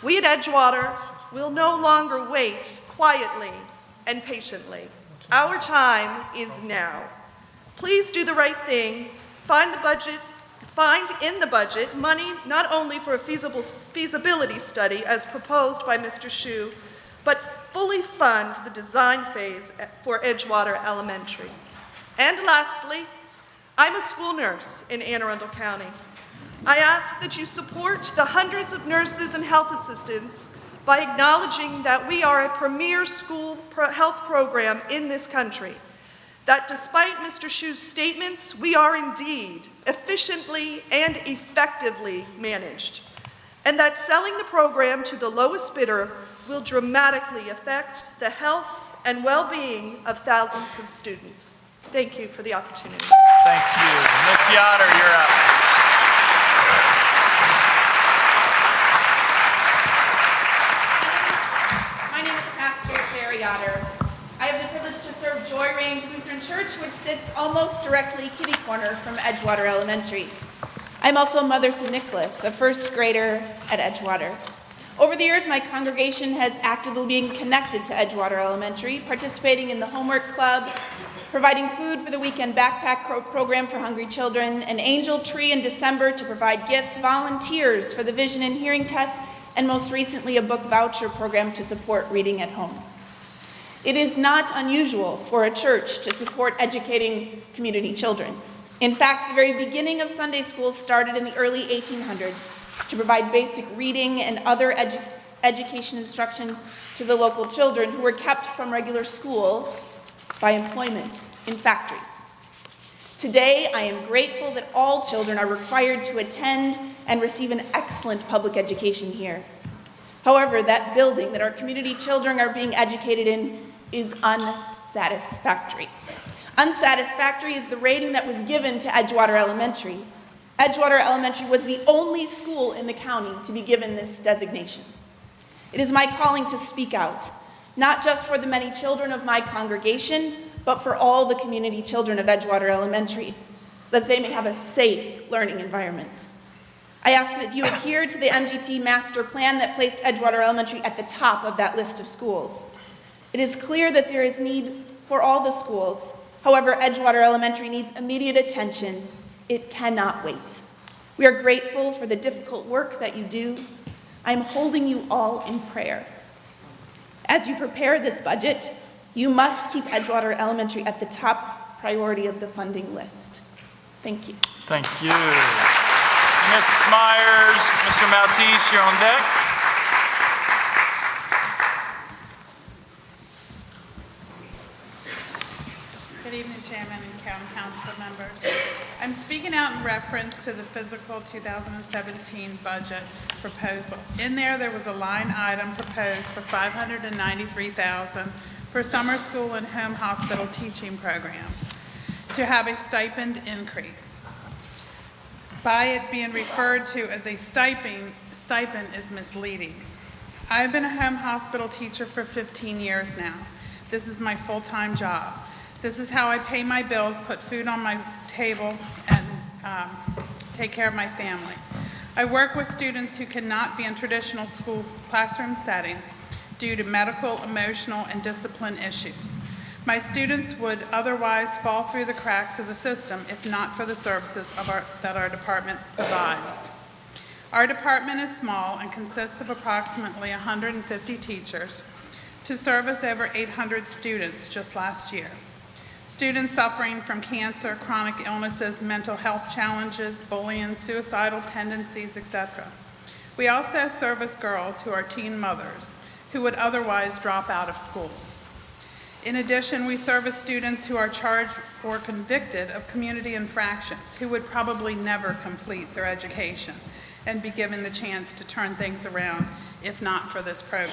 We at Edgewater will no longer wait quietly and patiently. Our time is now. Please do the right thing, find in the budget money not only for a feasibility study as proposed by Mr. Shue, but fully fund the design phase for Edgewater Elementary. And lastly, I'm a school nurse in Anne Arundel County. I ask that you support the hundreds of nurses and health assistants by acknowledging that we are a premier school health program in this country, that despite Mr. Shue's statements, we are indeed efficiently and effectively managed. and that selling the program to the lowest bidder will dramatically affect the health and well-being of thousands of students. Thank you for the opportunity. Thank you. Ms. Yoder, you're up. My name is Pastor Sarah Yoder. I have the privilege to serve Joy Range Lutheran Church, which sits almost directly kitty corner from Edgewater Elementary. I'm also a mother to Nicholas, a first grader at Edgewater. Over the years, my congregation has actively been connected to Edgewater Elementary, participating in the homework club, providing food for the weekend backpack program for hungry children, an angel tree in December to provide gifts, volunteers for the vision and hearing tests, and most recently a book voucher program to support reading at home. It is not unusual for a church to support educating community children. In fact, the very beginning of Sunday school started in the early 1800s to provide basic reading and other education instruction to the local children who were kept from regular school by employment in factories. Today, I am grateful that all children are required to attend and receive an excellent public education here. However, that building that our community children are being educated in is unsatisfactory. Unsatisfactory is the rating that was given to Edgewater Elementary. Edgewater Elementary was the only school in the county to be given this designation. It is my calling to speak out, not just for the many children of my congregation, but for all the community children of Edgewater Elementary, that they may have a safe learning environment. I ask that you adhere to the MGT master plan that placed Edgewater Elementary at the top of that list of schools. It is clear that there is need for all the schools. However, Edgewater Elementary needs immediate attention. It cannot wait. We are grateful for the difficult work that you do. I'm holding you all in prayer. As you prepare this budget, you must keep Edgewater Elementary at the top priority of the funding list. Thank you. Thank you. Ms. Myers, Mr. Maltese, you're on deck. Good evening, Chairman and County Council members. I'm speaking out in reference to the fiscal 2017 budget proposal. In there was a line item proposed for $593,000 for summer school and home hospital teaching programs to have a stipend increase. By it being referred to as a stipend is misleading. I've been a home hospital teacher for 15 years now. This is my full-time job. This is how I pay my bills, put food on my table, and take care of my family. I work with students who cannot be in traditional school classroom setting due to medical, emotional, and discipline issues. My students would otherwise fall through the cracks of the system if not for the services that our department provides. Our department is small and consists of approximately 150 teachers to service over 800 students just last year. Students suffering from cancer, chronic illnesses, mental health challenges, bullying, suicidal tendencies, etc. We also service girls who are teen mothers who would otherwise drop out of school. In addition, we service students who are charged or convicted of community infractions who would probably never complete their education and be given the chance to turn things around if not for this program.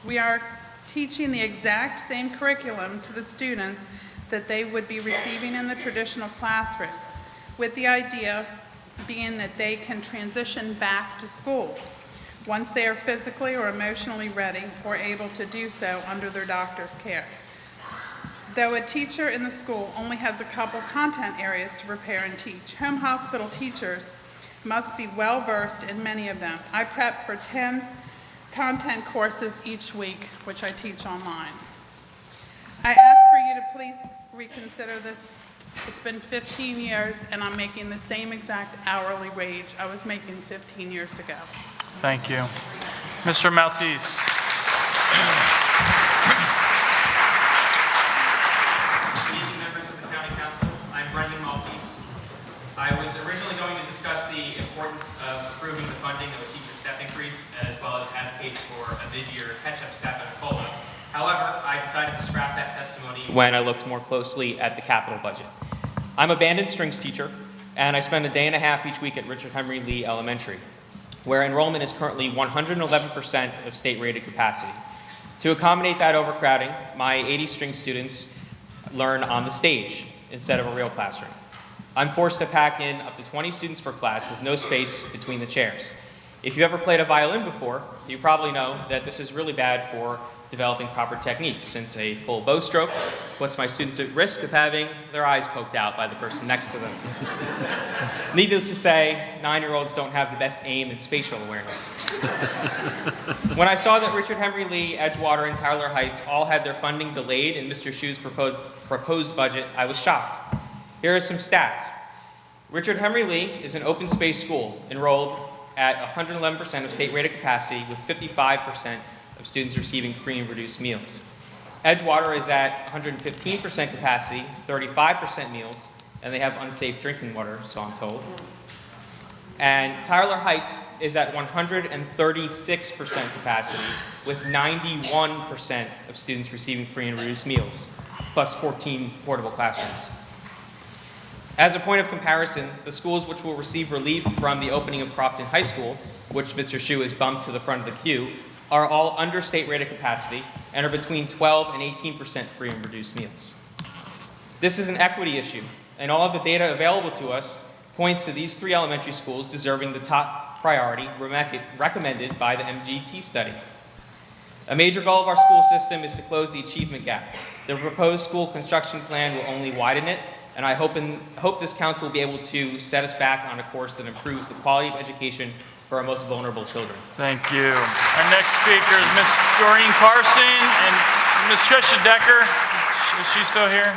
We are teaching the exact same curriculum to the students that they would be receiving in the traditional classroom, with the idea being that they can transition back to school once they are physically or emotionally ready or able to do so under their doctor's care. Though a teacher in the school only has a couple content areas to prepare and teach, home hospital teachers must be well versed in many of them. I prep for 10 content courses each week, which I teach online. I ask for you to please reconsider this. It's been 15 years and I'm making the same exact hourly wage I was making 15 years ago. Thank you. Mr. Maltese. Good evening, members of the County Council. I'm Brendan Maltese. I was originally going to discuss the importance of approving the funding of a teacher step increase, as well as advocate for a mid-year catch-up step and a COLA. However, I decided to scrap that testimony when I looked more closely at the capital budget. I'm a band and strings teacher, and I spend a day and a half each week at Richard Henry Lee Elementary. where enrollment is currently 111% of state-rated capacity. To accommodate that overcrowding, my 80-string students learn on the stage instead of a real classroom. I'm forced to pack in up to 20 students per class with no space between the chairs. If you've ever played a violin before, you probably know that this is really bad for developing proper technique, since a full bow stroke puts my students at risk of having their eyes poked out by the person next to them. Needless to say, 9-year-olds don't have the best aim and spatial awareness. When I saw that Richard Henry Lee, Edgewater, and Tyler Heights all had their funding delayed in Mr. Shu's proposed budget, I was shocked. Here are some stats. Richard Henry Lee is an open space school enrolled at 111% of state-rated capacity with 55% of students receiving free and reduced meals. Edgewater is at 115% capacity, 35% meals, and they have unsafe drinking water, so I'm told. And Tyler Heights is at 136% capacity, with 91% of students receiving free and reduced meals, plus 14 portable classrooms. As a point of comparison, the schools which will receive relief from the opening of Crofton High School, which Mr. Shu has bumped to the front of the queue, are all under state-rated capacity and are between 12 and 18% free and reduced meals. This is an equity issue, and all of the data available to us points to these 3 elementary schools deserving the top priority recommended by the MGT study. A major goal of our school system is to close the achievement gap. The proposed school construction plan will only widen it, and I hope this council will be able to set us back on a course that improves the quality of education for our most vulnerable children. Thank you. Our next speaker is Ms. Doreen Carson and Ms. Trisha Decker. Is she still here?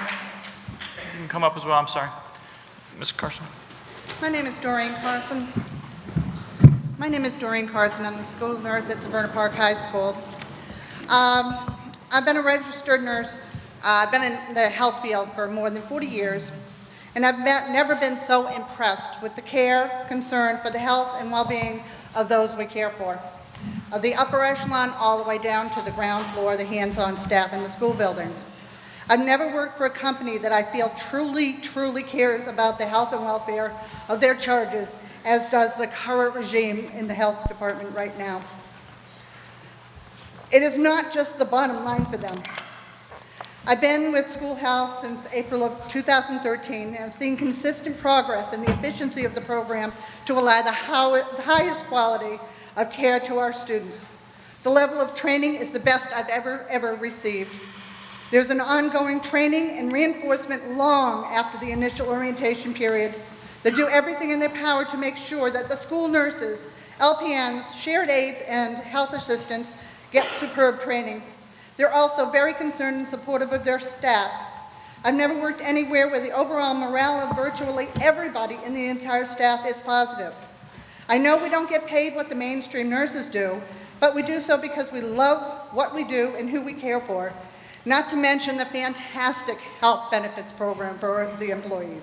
You can come up as well, I'm sorry. Ms. Carson. My name is Doreen Carson. I'm the school nurse at Severna Park High School. I've been a registered nurse. I've been in the health field for more than 40 years, and I've never been so impressed with the care, concern for the health and well-being of those we care for, of the upper echelon all the way down to the ground floor, the hands-on staff in the school buildings. I've never worked for a company that I feel truly cares about the health and welfare of their charges, as does the current regime in the health department right now. It is not just the bottom line for them. I've been with School Health since April of 2013 and have seen consistent progress in the efficiency of the program to allow the highest quality of care to our students. The level of training is the best I've ever received. There's an ongoing training and reinforcement long after the initial orientation period. They do everything in their power to make sure that the school nurses, LPNs, shared aides, and health assistants get superb training. They're also very concerned and supportive of their staff. I've never worked anywhere where the overall morale of virtually everybody in the entire staff is positive. I know we don't get paid what the mainstream nurses do, but we do so because we love what we do and who we care for, not to mention the fantastic health benefits program for the employees.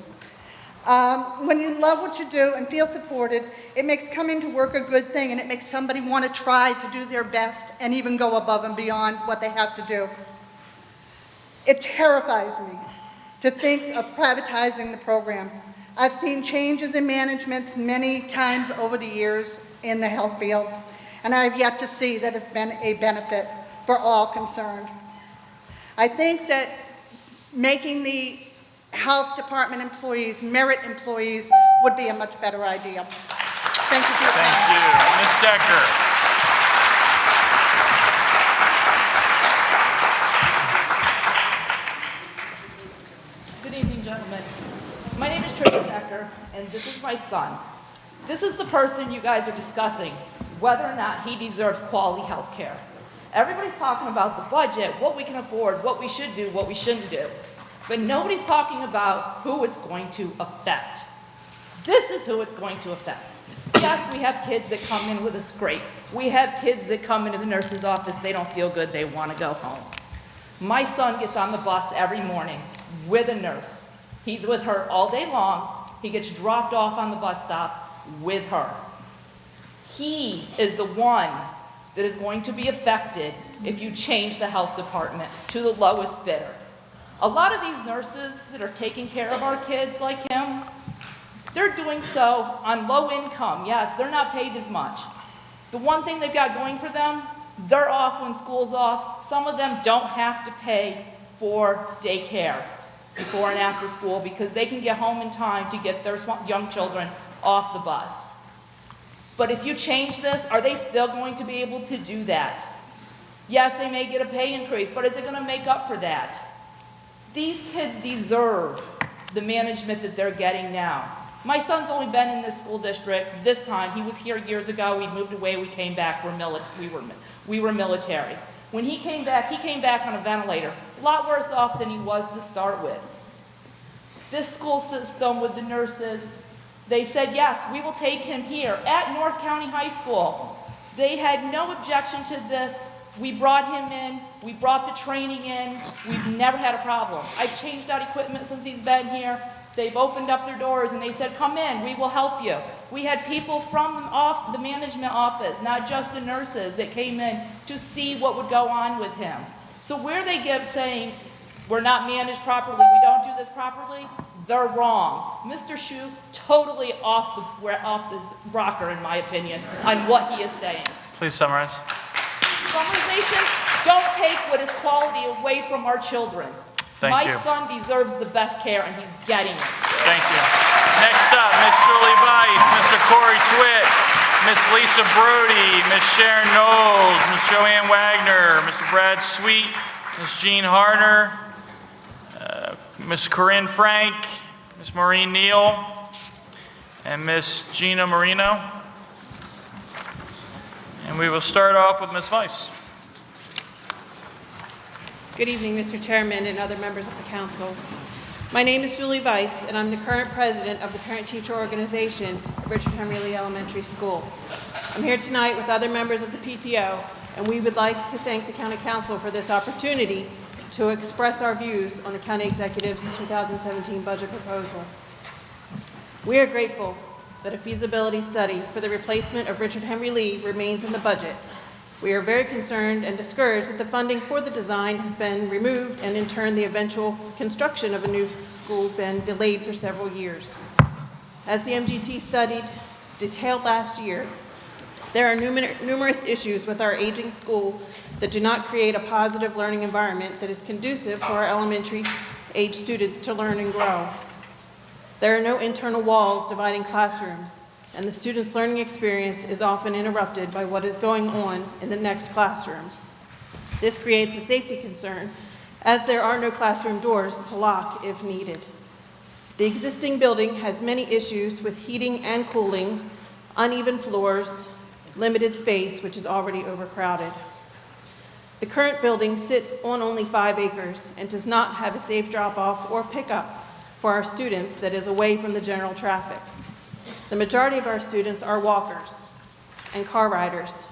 When you love what you do and feel supported, it makes coming to work a good thing, and it makes somebody want to try to do their best and even go above and beyond what they have to do. It terrifies me to think of privatizing the program. I've seen changes in management many times over the years in the health fields, and I've yet to see that it's been a benefit for all concerned. I think that making the health department employees merit employees would be a much better idea. Thank you for your time. Thank you. Ms. Decker. Good evening, gentlemen. My name is Trisha Decker, and this is my son. This is the person you guys are discussing, whether or not he deserves quality health care. Everybody's talking about the budget, what we can afford, what we should do, what we shouldn't do. But nobody's talking about who it's going to affect. This is who it's going to affect. Yes, we have kids that come in with a scrape. We have kids that come into the nurse's office, they don't feel good, they want to go home. My son gets on the bus every morning with a nurse. He's with her all day long. He gets dropped off on the bus stop with her. He is the one that is going to be affected if you change the health department to the lowest bidder. A lot of these nurses that are taking care of our kids like him, They're doing so on low income. Yes, they're not paid as much. The one thing they've got going for them, they're off when school's off. Some of them don't have to pay for daycare before and after school because they can get home in time to get their young children off the bus. But if you change this, are they still going to be able to do that? Yes, they may get a pay increase, but is it going to make up for that? These kids deserve the management that they're getting now. My son's only been in this school district this time. He was here years ago. We moved away. We came back. We were military. When he came back on a ventilator, a lot worse off than he was to start with. This school system with the nurses, they said, yes, we will take him here at North County High School. They had no objection to this. We brought him in. We brought the training in. We've never had a problem. I've changed out equipment since he's been here. They've opened up their doors and they said, come in, we will help you. We had people from the management office, not just the nurses, that came in to see what would go on with him. So where they get saying, we're not managed properly, we don't do this properly, they're wrong. Mr. Shu, totally off the rocker, in my opinion, on what he is saying. Please summarize. Summarization, don't take what is quality away from our children. Thank you. My son deserves the best care, and he's getting it. Thank you. Next up, Ms. Julie Weiss, Mr. Corey Twitt, Ms. Lisa Brody, Ms. Sharon Knowles, Ms. Joanne Wagner, Mr. Brad Sweet, Ms. Jean Harner, Ms. Corinne Frank, Ms. Maureen Neal, and Ms. Gina Marino. And we will start off with Ms. Weiss. Good evening, Mr. Chairman and other members of the council. My name is Julie Weiss, and I'm the current president of the parent-teacher organization at Richard Henry Lee Elementary School. I'm here tonight with other members of the PTO, and we would like to thank the County Council for this opportunity to express our views on the County Executive's 2017 budget proposal. We are grateful that a feasibility study for the replacement of Richard Henry Lee remains in the budget. We are very concerned and discouraged that the funding for the design has been removed and in turn the eventual construction of a new school been delayed for several years. As the MGT studied detailed last year, there are numerous issues with our aging school that do not create a positive learning environment that is conducive for our elementary age students to learn and grow. There are no internal walls dividing classrooms, and the student's learning experience is often interrupted by what is going on in the next classroom. This creates a safety concern, as there are no classroom doors to lock if needed. The existing building has many issues with heating and cooling, uneven floors, limited space, which is already overcrowded. The current building sits on only 5 acres and does not have a safe drop-off or pickup for our students that is away from the general traffic. The majority of our students are walkers and car riders,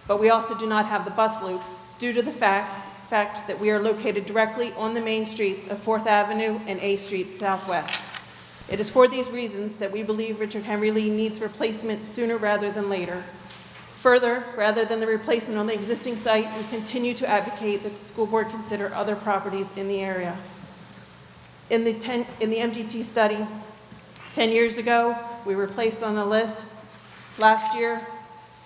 but we also do not have the bus loop due to the fact that we are located directly on the main streets of 4th Avenue and A Street Southwest. It is for these reasons that we believe Richard Henry Lee needs replacement sooner rather than later. Further, rather than the replacement on the existing site, we continue to advocate that the school board consider other properties in the area. In the MGT study, 10 years ago, we were placed on the list. Last year,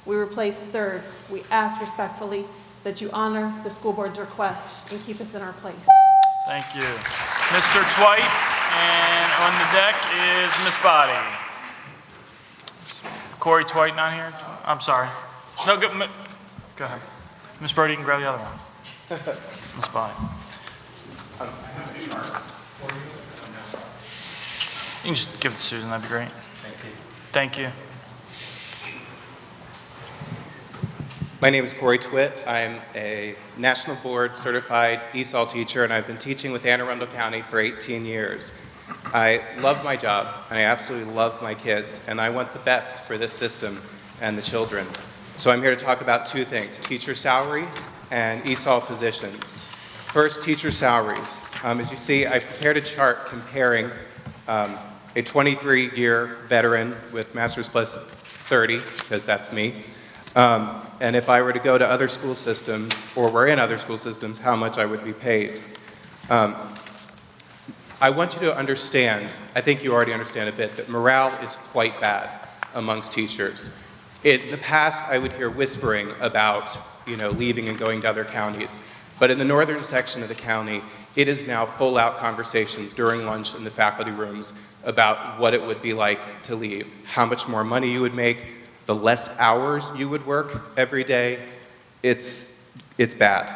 we were placed 3rd. We ask respectfully that you honor the school board's request and keep us in our place. Thank you. Mr. Twite, and on the deck is Ms. Body. Corey Twite not here? I'm sorry. No, go ahead. Ms. Brody, you can grab the other one. Ms. Body. You can just give it to Susan, that'd be great. Thank you. My name is Corey Twitt. I'm a National Board Certified ESOL teacher, and I've been teaching with Anne Arundel County for 18 years. I love my job, and I absolutely love my kids, and I want the best for this system and the children. So I'm here to talk about 2 things, teacher salaries and ESOL positions. First, teacher salaries. As you see, I prepared a chart comparing a 23-year veteran with Master's Plus 30, because that's me, and if I were to go to other school systems, or were in other school systems, how much I would be paid. I want you to understand, I think you already understand a bit, that morale is quite bad amongst teachers. In the past, I would hear whispering about, leaving and going to other counties. But in the northern section of the county, it is now full-out conversations during lunch in the faculty rooms about what it would be like to leave, how much more money you would make, the less hours you would work every day. It's bad.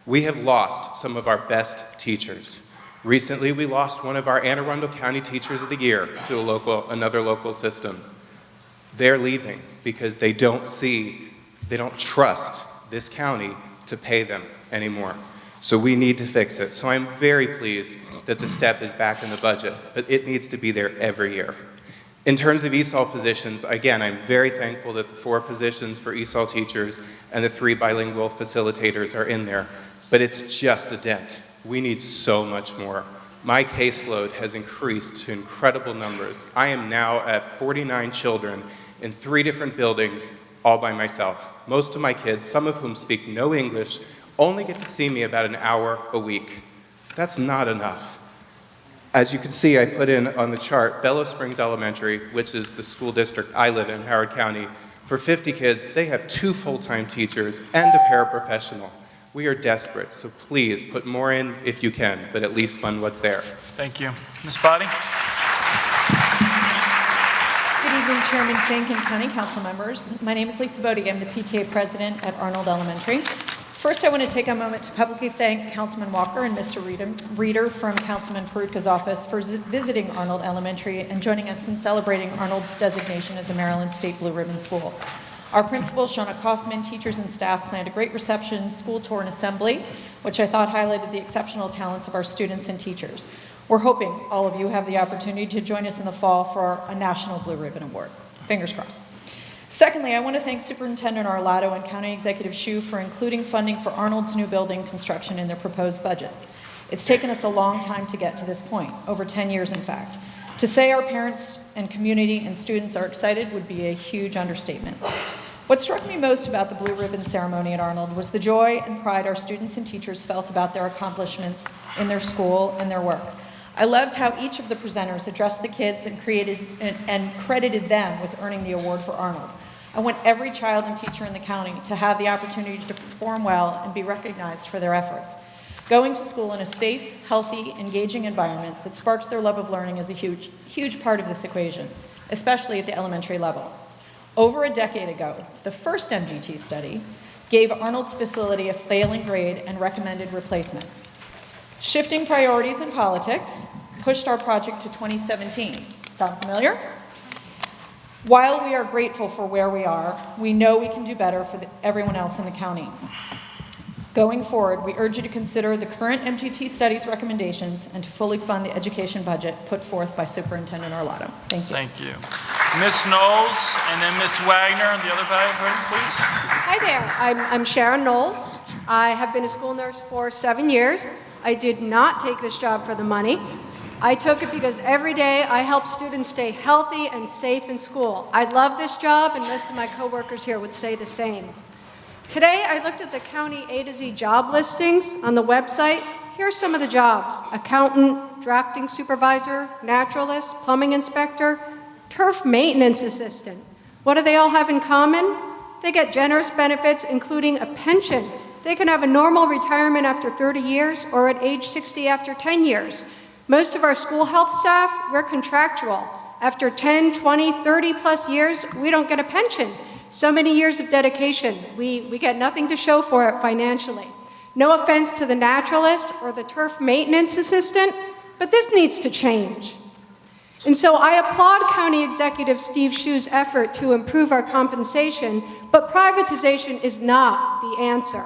We have lost some of our best teachers. Recently, we lost one of our Anne Arundel County Teachers of the Year to another local system. They're leaving because they don't trust this county to pay them anymore. So we need to fix it. So I'm very pleased that the STEP is back in the budget, but it needs to be there every year. In terms of ESOL positions, again, I'm very thankful that the 4 positions for ESOL teachers and the 3 bilingual facilitators are in there, but it's just a dent. We need so much more. My caseload has increased to incredible numbers. I am now at 49 children in 3 different buildings all by myself. Most of my kids, some of whom speak no English, only get to see me about an hour a week. That's not enough. As you can see, I put in on the chart, Bellows Springs Elementary, which is the school district I live in, Howard County. For 50 kids, they have 2 full-time teachers and a paraprofessional. We are desperate, so please put more in if you can, but at least fund what's there. Thank you. Ms. Boddy? Good evening, Chairman Fink and County Council members. My name is Lisa Bodie. I'm the PTA president at Arnold Elementary. First, I want to take a moment to publicly thank Councilman Walker and Mr. Reeder from Councilman Perutka's office for visiting Arnold Elementary and joining us in celebrating Arnold's designation as a Maryland State Blue Ribbon School. Our principal, Shauna Kaufman, teachers and staff planned a great reception, school tour, and assembly, which I thought highlighted the exceptional talents of our students and teachers. We're hoping all of you have the opportunity to join us in the fall for a National Blue Ribbon Award. Fingers crossed. Secondly, I want to thank Superintendent Arlato and County Executive Shue for including funding for Arnold's new building construction in their proposed budgets. It's taken us a long time to get to this point, over 10 years in fact. To say our parents and community and students are excited would be a huge understatement. What struck me most about the Blue Ribbon ceremony at Arnold was the joy and pride our students and teachers felt about their accomplishments in their school and their work. I loved how each of the presenters addressed the kids and credited them with earning the award for Arnold. I want every child and teacher in the county to have the opportunity to perform well and be recognized for their efforts. Going to school in a safe, healthy, engaging environment that sparks their love of learning is a huge part of this equation, especially at the elementary level. Over a decade ago, the first MGT study gave Arnold's facility a failing grade and recommended replacement. Shifting priorities in politics pushed our project to 2017. Sound familiar? While we are grateful for where we are, we know we can do better for everyone else in the county. Going forward, we urge you to consider the current MGT study's recommendations and to fully fund the education budget put forth by Superintendent Arlato. Thank you. Thank you. Ms. Knowles, and then Ms. Wagner on the other side, please. Hi there, I'm Sharon Knowles. I have been a school nurse for 7 years. I did not take this job for the money. I took it because every day I help students stay healthy and safe in school. I love this job, and most of my coworkers here would say the same. Today, I looked at the county A to Z job listings on the website. Here are some of the jobs: accountant, drafting supervisor, naturalist, plumbing inspector, turf maintenance assistant. What do they all have in common? They get generous benefits, including a pension. They can have a normal retirement after 30 years or at age 60 after 10 years. Most of our school health staff, we're contractual. After 10, 20, 30 plus years, we don't get a pension. So many years of dedication, we get nothing to show for it financially. No offense to the naturalist or the turf maintenance assistant, but this needs to change. And so I applaud County Executive Steve Shue's effort to improve our compensation, but privatization is not the answer.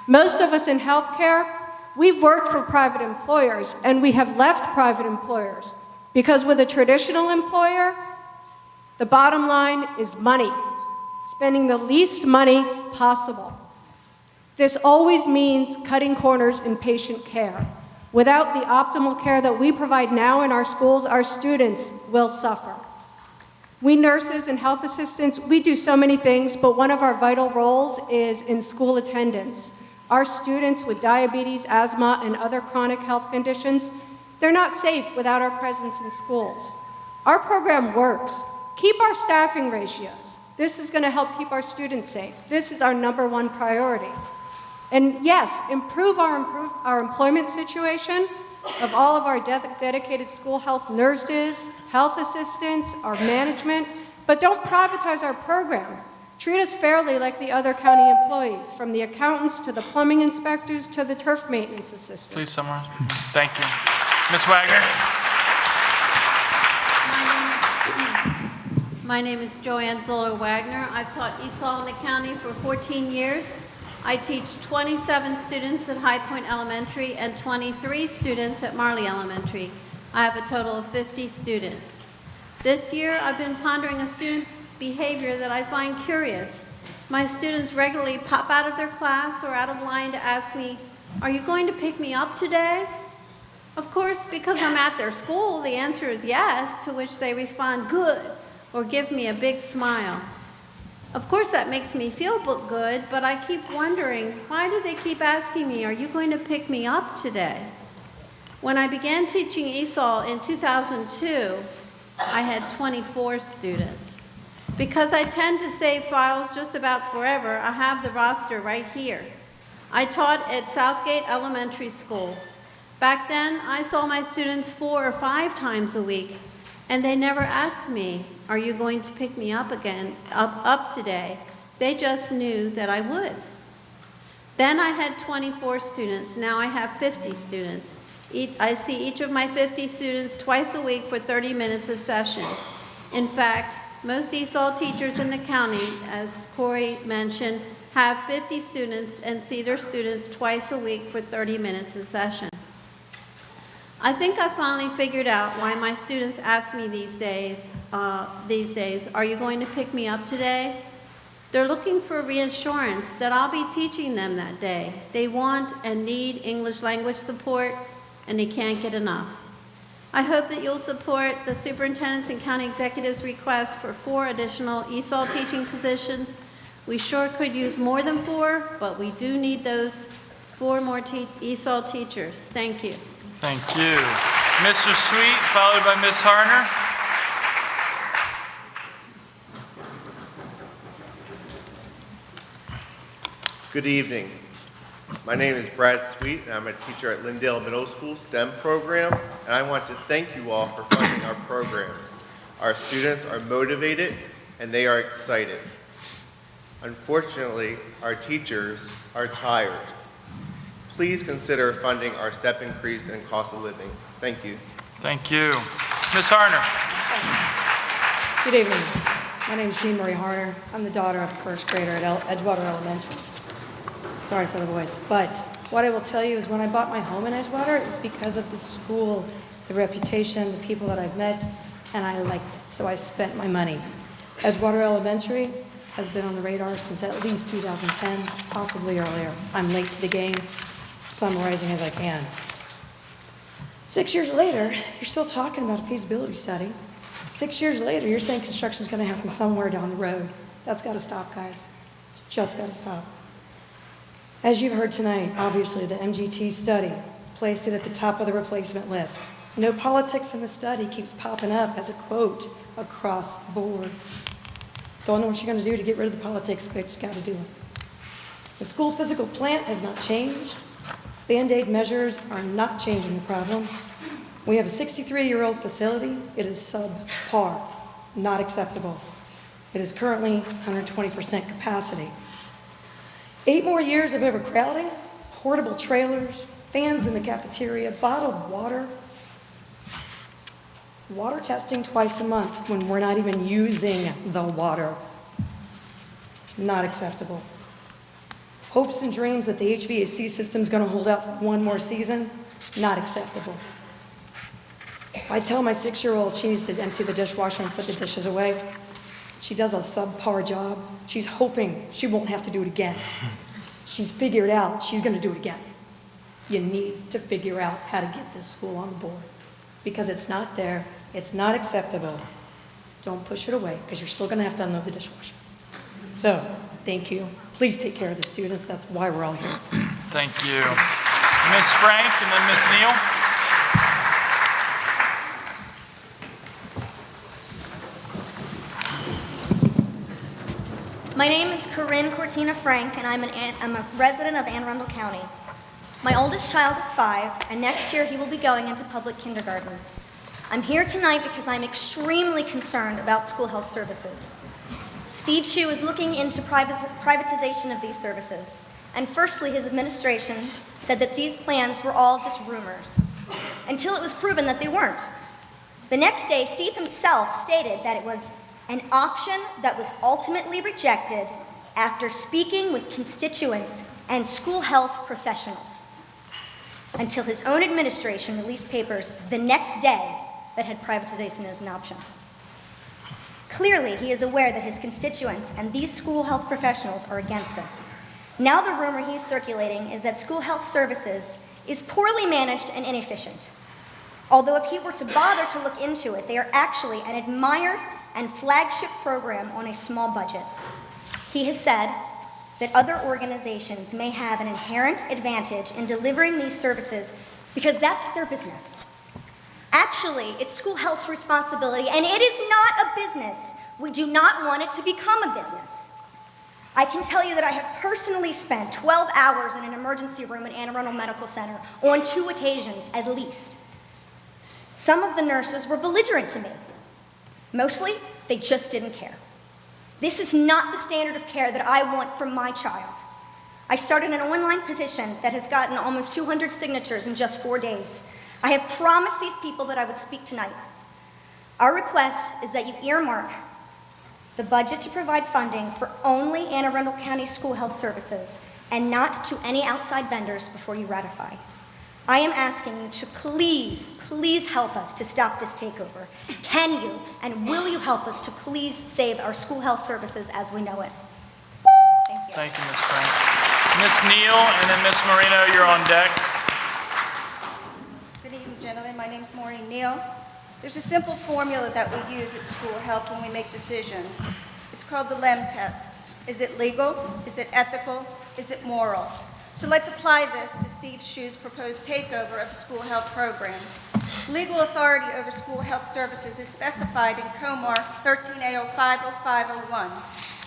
Most of us in healthcare, we've worked for private employers, and we have left private employers because with a traditional employer, the bottom line is money, spending the least money possible. This always means cutting corners in patient care. Without the optimal care that we provide now in our schools, our students will suffer. We nurses and health assistants, we do so many things, but one of our vital roles is in school attendance. Our students with diabetes, asthma, and other chronic health conditions, They're not safe without our presence in schools. Our program works. Keep our staffing ratios. This is going to help keep our students safe. This is our #1 priority. And yes, improve our employment situation of all of our dedicated school health nurses, health assistants, our management, but don't privatize our program. Treat us fairly like the other county employees, from the accountants to the plumbing inspectors to the turf maintenance assistants. Please summarize. Thank you. Ms. Wagner? My name is Joanne Zoller Wagner. I've taught ESOL in the county for 14 years. I teach 27 students at High Point Elementary and 23 students at Marley Elementary. I have a total of 50 students. This year, I've been pondering a student behavior that I find curious. My students regularly pop out of their class or out of line to ask me, "Are you going to pick me up today?" Of course, because I'm at their school, the answer is yes, to which they respond, "Good," or give me a big smile. Of course, that makes me feel good, but I keep wondering, why do they keep asking me, "Are you going to pick me up today?" When I began teaching ESOL in 2002, I had 24 students. Because I tend to save files just about forever, I have the roster right here. I taught at Southgate Elementary School. Back then, I saw my students 4 or 5 times a week, and they never asked me, "Are you going to pick me up again, up today?" They just knew that I would. Then I had 24 students. Now I have 50 students. I see each of my 50 students twice a week for 30 minutes a session. In fact, most ESOL teachers in the county, as Corey mentioned, have 50 students and see their students twice a week for 30 minutes a session. I think I finally figured out why my students ask me these days, "Are you going to pick me up today?" They're looking for reassurance that I'll be teaching them that day. They want and need English language support, and they can't get enough. I hope that you'll support the superintendent's and county executive's request for 4 additional ESOL teaching positions. We sure could use more than 4, but we do need those 4 more ESOL teachers. Thank you. Thank you. Mr. Sweet, followed by Ms. Harner. Good evening. My name is Brad Sweet, and I'm a teacher at Lindale Middle School STEM program, and I want to thank you all for funding our programs. Our students are motivated, and they are excited. Unfortunately, our teachers are tired. Please consider funding our step increase and cost of living. Thank you. Thank you. Ms. Harner. Good evening. My name is Jean Marie Harner. I'm the daughter of a first grader at Edgewater Elementary. Sorry for the voice. But what I will tell you is when I bought my home in Edgewater, it was because of the school, the reputation, the people that I've met, and I liked it. So I spent my money. Edgewater Elementary has been on the radar since at least 2010, possibly earlier. I'm late to the game, summarizing as I can. 6 years later, you're still talking about a feasibility study. 6 years later, you're saying construction's going to happen somewhere down the road. That's got to stop, guys. It's just got to stop. As you've heard tonight, obviously, the MGT study placed it at the top of the replacement list. No politics in the study keeps popping up as a quote across the board. Don't know what you're going to do to get rid of the politics, but you just got to do it. The school physical plant has not changed. Band-aid measures are not changing the problem. We have a 63-year-old facility. It is subpar, not acceptable. It is currently 120% capacity. 8 more years of overcrowding, portable trailers, fans in the cafeteria, bottled water. Water testing twice a month when we're not even using the water. Not acceptable. Hopes and dreams that the HVAC system's going to hold out for 1 more season, not acceptable. I tell my 6-year-old she needs to empty the dishwasher and put the dishes away. She does a subpar job. She's hoping she won't have to do it again. She's figured out she's going to do it again. You need to figure out how to get this school on the board because it's not there. It's not acceptable. Don't push it away because you're still going to have to unload the dishwasher. So, thank you. Please take care of the students. That's why we're all here. Thank you. Ms. Frank and then Ms. Neal. My name is Corinne Cortina Frank, and I'm a resident of Anne Arundel County. My oldest child is 5, and next year he will be going into public kindergarten. I'm here tonight because I'm extremely concerned about school health services. Steve Shue is looking into privatization of these services, and firstly, his administration said that these plans were all just rumors, until it was proven that they weren't. The next day, Steve himself stated that it was an option that was ultimately rejected after speaking with constituents and school health professionals, until his own administration released papers the next day that had privatization as an option. Clearly, he is aware that his constituents and these school health professionals are against this. Now the rumor he's circulating is that school health services is poorly managed and inefficient. Although if he were to bother to look into it, they are actually an admired and flagship program on a small budget. He has said that other organizations may have an inherent advantage in delivering these services because that's their business. Actually, it's school health's responsibility, and it is not a business. We do not want it to become a business. I can tell you that I have personally spent 12 hours in an emergency room at Anne Arundel Medical Center on 2 occasions at least. Some of the nurses were belligerent to me. Mostly, they just didn't care. This is not the standard of care that I want for my child. I started an online petition that has gotten almost 200 signatures in just 4 days. I have promised these people that I would speak tonight. Our request is that you earmark the budget to provide funding for only Anne Arundel County School Health Services and not to any outside vendors before you ratify. I am asking you to please help us to stop this takeover. Can you and will you help us to please save our school health services as we know it? Thank you. Thank you, Ms. Frank. Ms. Neal and then Ms. Marino, you're on deck. Good evening, gentlemen. My name is Maureen Neal. There's a simple formula that we use at school health when we make decisions. It's called the LEM test. Is it legal? Is it ethical? Is it moral? So let's apply this to Steve Shue's proposed takeover of the school health program. Legal authority over school health services is specified in COMAR 13A050501,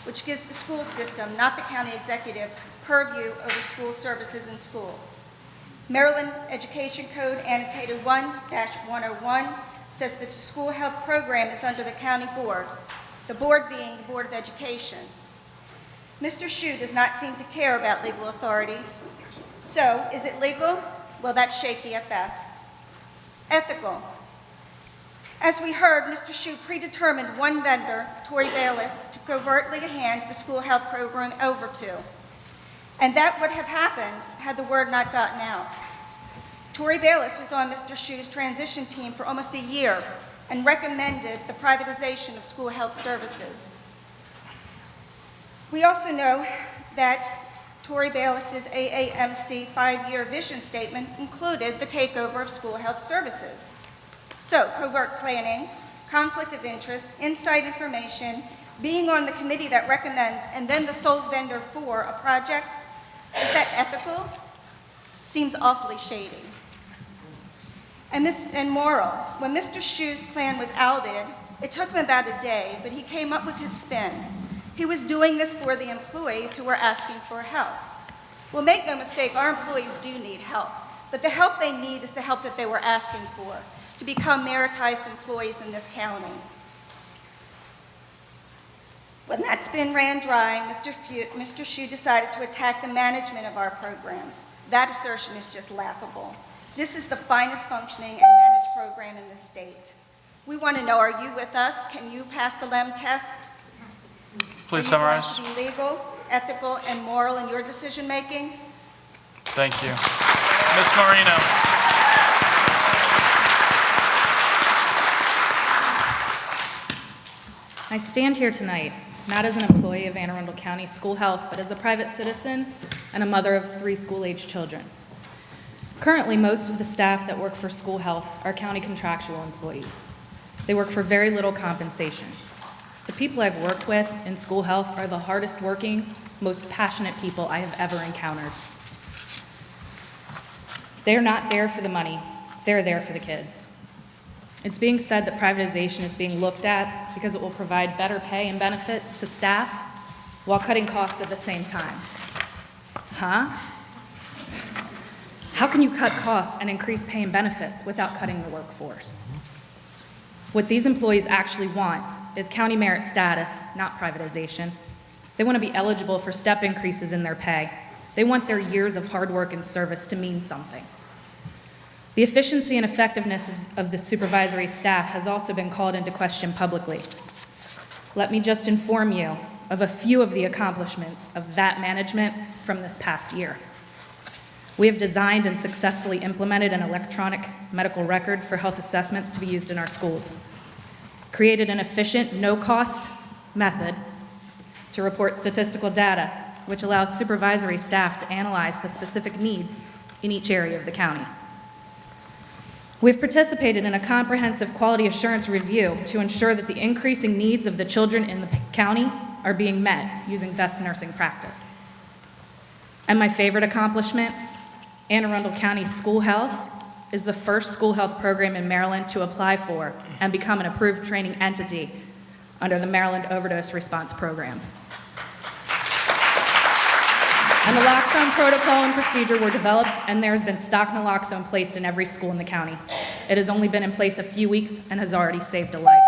which gives the school system, not the county executive, purview over school services in school. Maryland Education Code annotated 1-101 says that the school health program is under the county board, the board being the Board of Education. Mr. Shue does not seem to care about legal authority. So, is it legal? Well, that's shaky at best. Ethical. As we heard, Mr. Shue predetermined one vendor, Tory Bayless, to covertly hand the school health program over to. And that would have happened had the word not gotten out. Tory Bayless was on Mr. Shue's transition team for almost a year and recommended the privatization of school health services. We also know that Tory Bayless's AAMC 5-year vision statement included the takeover of school health services. So, covert planning, conflict of interest, inside information, being on the committee that recommends, and then the sole vendor for a project, is that ethical? Seems awfully shady. And moral. When Mr. Shue's plan was outed, it took him about a day, but he came up with his spin. He was doing this for the employees who were asking for help. Well, make no mistake, our employees do need help, but the help they need is the help that they were asking for, to become meritized employees in this county. When that spin ran dry, Mr. Shue decided to attack the management of our program. That assertion is just laughable. This is the finest functioning and managed program in the state. We want to know, are you with us? Can you pass the LEM test? Please summarize. Are you going to be legal, ethical, and moral in your decision making? Thank you. Ms. Marino. I stand here tonight, not as an employee of Anne Arundel County School Health, but as a private citizen and a mother of 3 school-age children. Currently, most of the staff that work for school health are county contractual employees. They work for very little compensation. The people I've worked with in school health are the hardest working, most passionate people I have ever encountered. They're not there for the money, they're there for the kids. It's being said that privatization is being looked at because it will provide better pay and benefits to staff, while cutting costs at the same time. Huh? How can you cut costs and increase pay and benefits without cutting the workforce? What these employees actually want is county merit status, not privatization. They want to be eligible for step increases in their pay. They want their years of hard work and service to mean something. The efficiency and effectiveness of the supervisory staff has also been called into question publicly. Let me just inform you of a few of the accomplishments of that management from this past year. We have designed and successfully implemented an electronic medical record for health assessments to be used in our schools, created an efficient, no-cost method to report statistical data, which allows supervisory staff to analyze the specific needs in each area of the county. We've participated in a comprehensive quality assurance review to ensure that the increasing needs of the children in the county are being met using best nursing practice. And my favorite accomplishment, Anne Arundel County School Health is the first school health program in Maryland to apply for and become an approved training entity under the Maryland Overdose Response Program. And the naloxone protocol and procedure were developed, and there has been stock naloxone placed in every school in the county. It has only been in place a few weeks and has already saved a life.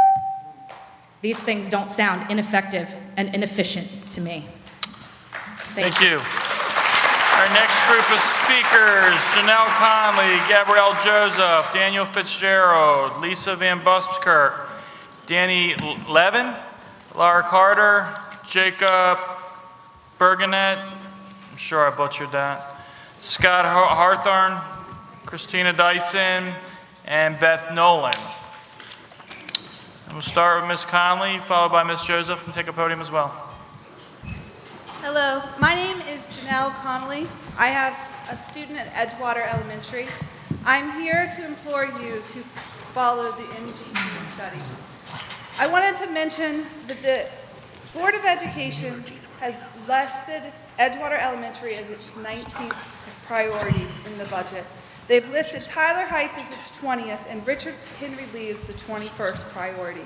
These things don't sound ineffective and inefficient to me. Thank you. Our next group of speakers, Janelle Conley, Gabrielle Joseph, Daniel Fitzgerald, Lisa Van Buskirk, Danny Levin, Laura Carter, Jacob Bergenet, I'm sure I butchered that, Scott Harthorn, Christina Dyson, and Beth Nolan. And we'll start with Ms. Conley, followed by Ms. Joseph, and take a podium as well. Hello, my name is Janelle Connolly. I have a student at Edgewater Elementary. I'm here to implore you to follow the MGT study. I wanted to mention that the Board of Education has listed Edgewater Elementary as its 19th priority in the budget. They've listed Tyler Heights as its 20th and Richard Henry Lee as the 21st priority.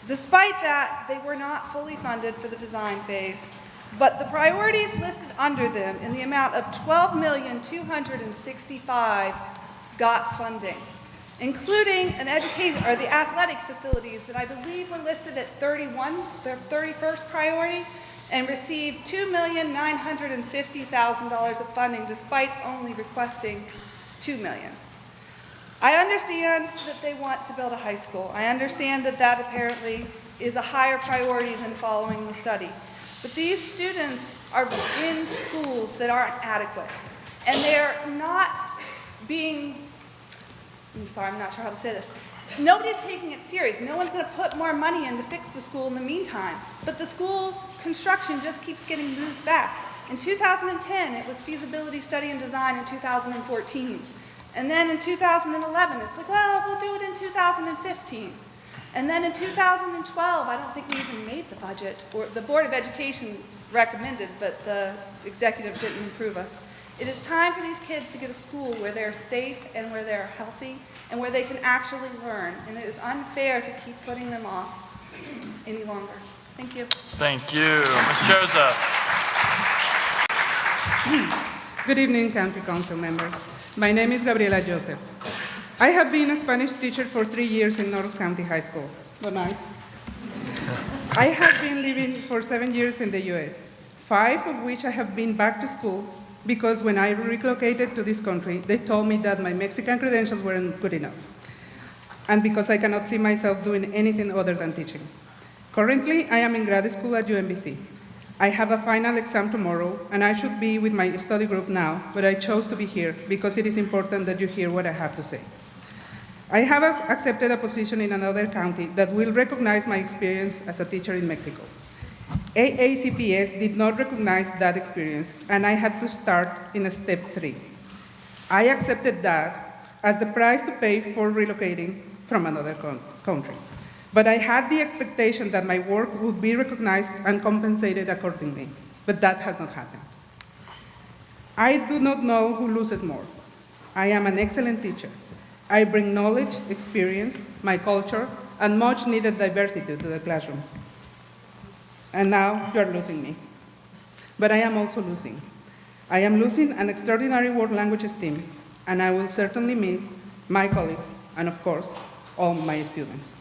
Despite that, they were not fully funded for the design phase, but the priorities listed under them in the amount of $12,265,000 got funding, including an education or the athletic facilities that I believe were listed at 31, their 31st priority, and received $2,950,000 of funding despite only requesting $2 million. I understand that they want to build a high school. I understand that that apparently is a higher priority than following the study. But these students are in schools that aren't adequate. And they're not being, I'm sorry, I'm not sure how to say this. Nobody's taking it serious. No one's going to put more money in to fix the school in the meantime. But the school construction just keeps getting moved back. In 2010, it was feasibility study and design in 2014. And then in 2011, it's like, well, we'll do it in 2015. And then in 2012, I don't think we even made the budget, or the Board of Education recommended, but the executive didn't approve us. It is time for these kids to get a school where they're safe and where they're healthy and where they can actually learn. And it is unfair to keep putting them off any longer. Thank you. Thank you. Ms. Joseph. Good evening, County Council members. My name is Gabriela Joseph. I have been a Spanish teacher for 3 years in North County High School. Good night. I have been living for 7 years in the U.S., 5 of which I have been back to school because when I relocated to this country, they told me that my Mexican credentials weren't good enough, and because I cannot see myself doing anything other than teaching. Currently, I am in grad school at UMBC. I have a final exam tomorrow, and I should be with my study group now, but I chose to be here because it is important that you hear what I have to say. I have accepted a position in another county that will recognize my experience as a teacher in Mexico. AACPS did not recognize that experience, and I had to start in step 3. I accepted that as the price to pay for relocating from another country. But I had the expectation that my work would be recognized and compensated accordingly, but that has not happened. I do not know who loses more. I am an excellent teacher. I bring knowledge, experience, my culture, and much needed diversity to the classroom. And now you are losing me. But I am also losing. I am losing an extraordinary world languages team, and I will certainly miss my colleagues and, of course, all my students.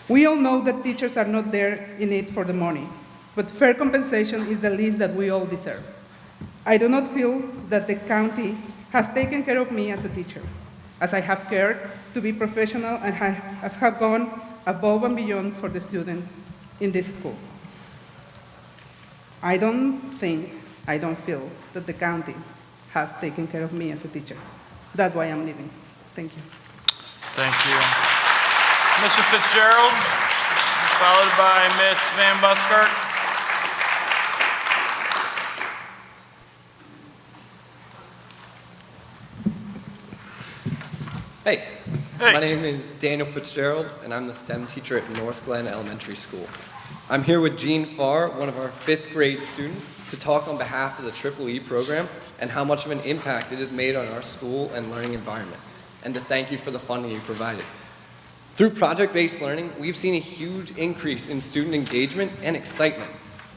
We all know that teachers are not there in it for the money, but fair compensation is the least that we all deserve. I do not feel that the county has taken care of me as a teacher, as I have cared to be professional and have gone above and beyond for the student in this school. I don't feel that the county has taken care of me as a teacher. That's why I'm leaving. Thank you. Thank you. Mr. Fitzgerald, followed by Ms. Van Buskirk. Hey, my name is Daniel Fitzgerald, and I'm the STEM teacher at North Glen Elementary School. I'm here with Jean Farr, one of our 5th grade students, to talk on behalf of the Triple E program and how much of an impact it has made on our school and learning environment, and to thank you for the funding you provided. Through project-based learning, we've seen a huge increase in student engagement and excitement,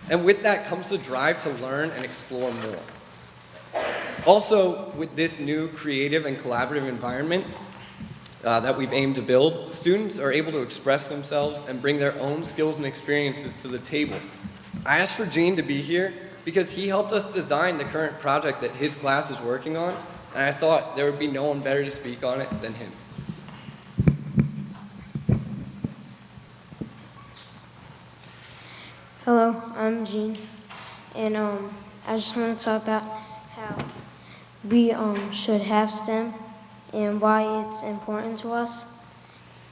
and with that comes the drive to learn and explore more. Also, with this new creative and collaborative environment that we've aimed to build, students are able to express themselves and bring their own skills and experiences to the table. I asked for Gene to be here because he helped us design the current project that his class is working on, and I thought there would be no one better to speak on it than him. Hello, I'm Jean, and I just want to talk about how we should have STEM and why it's important to us,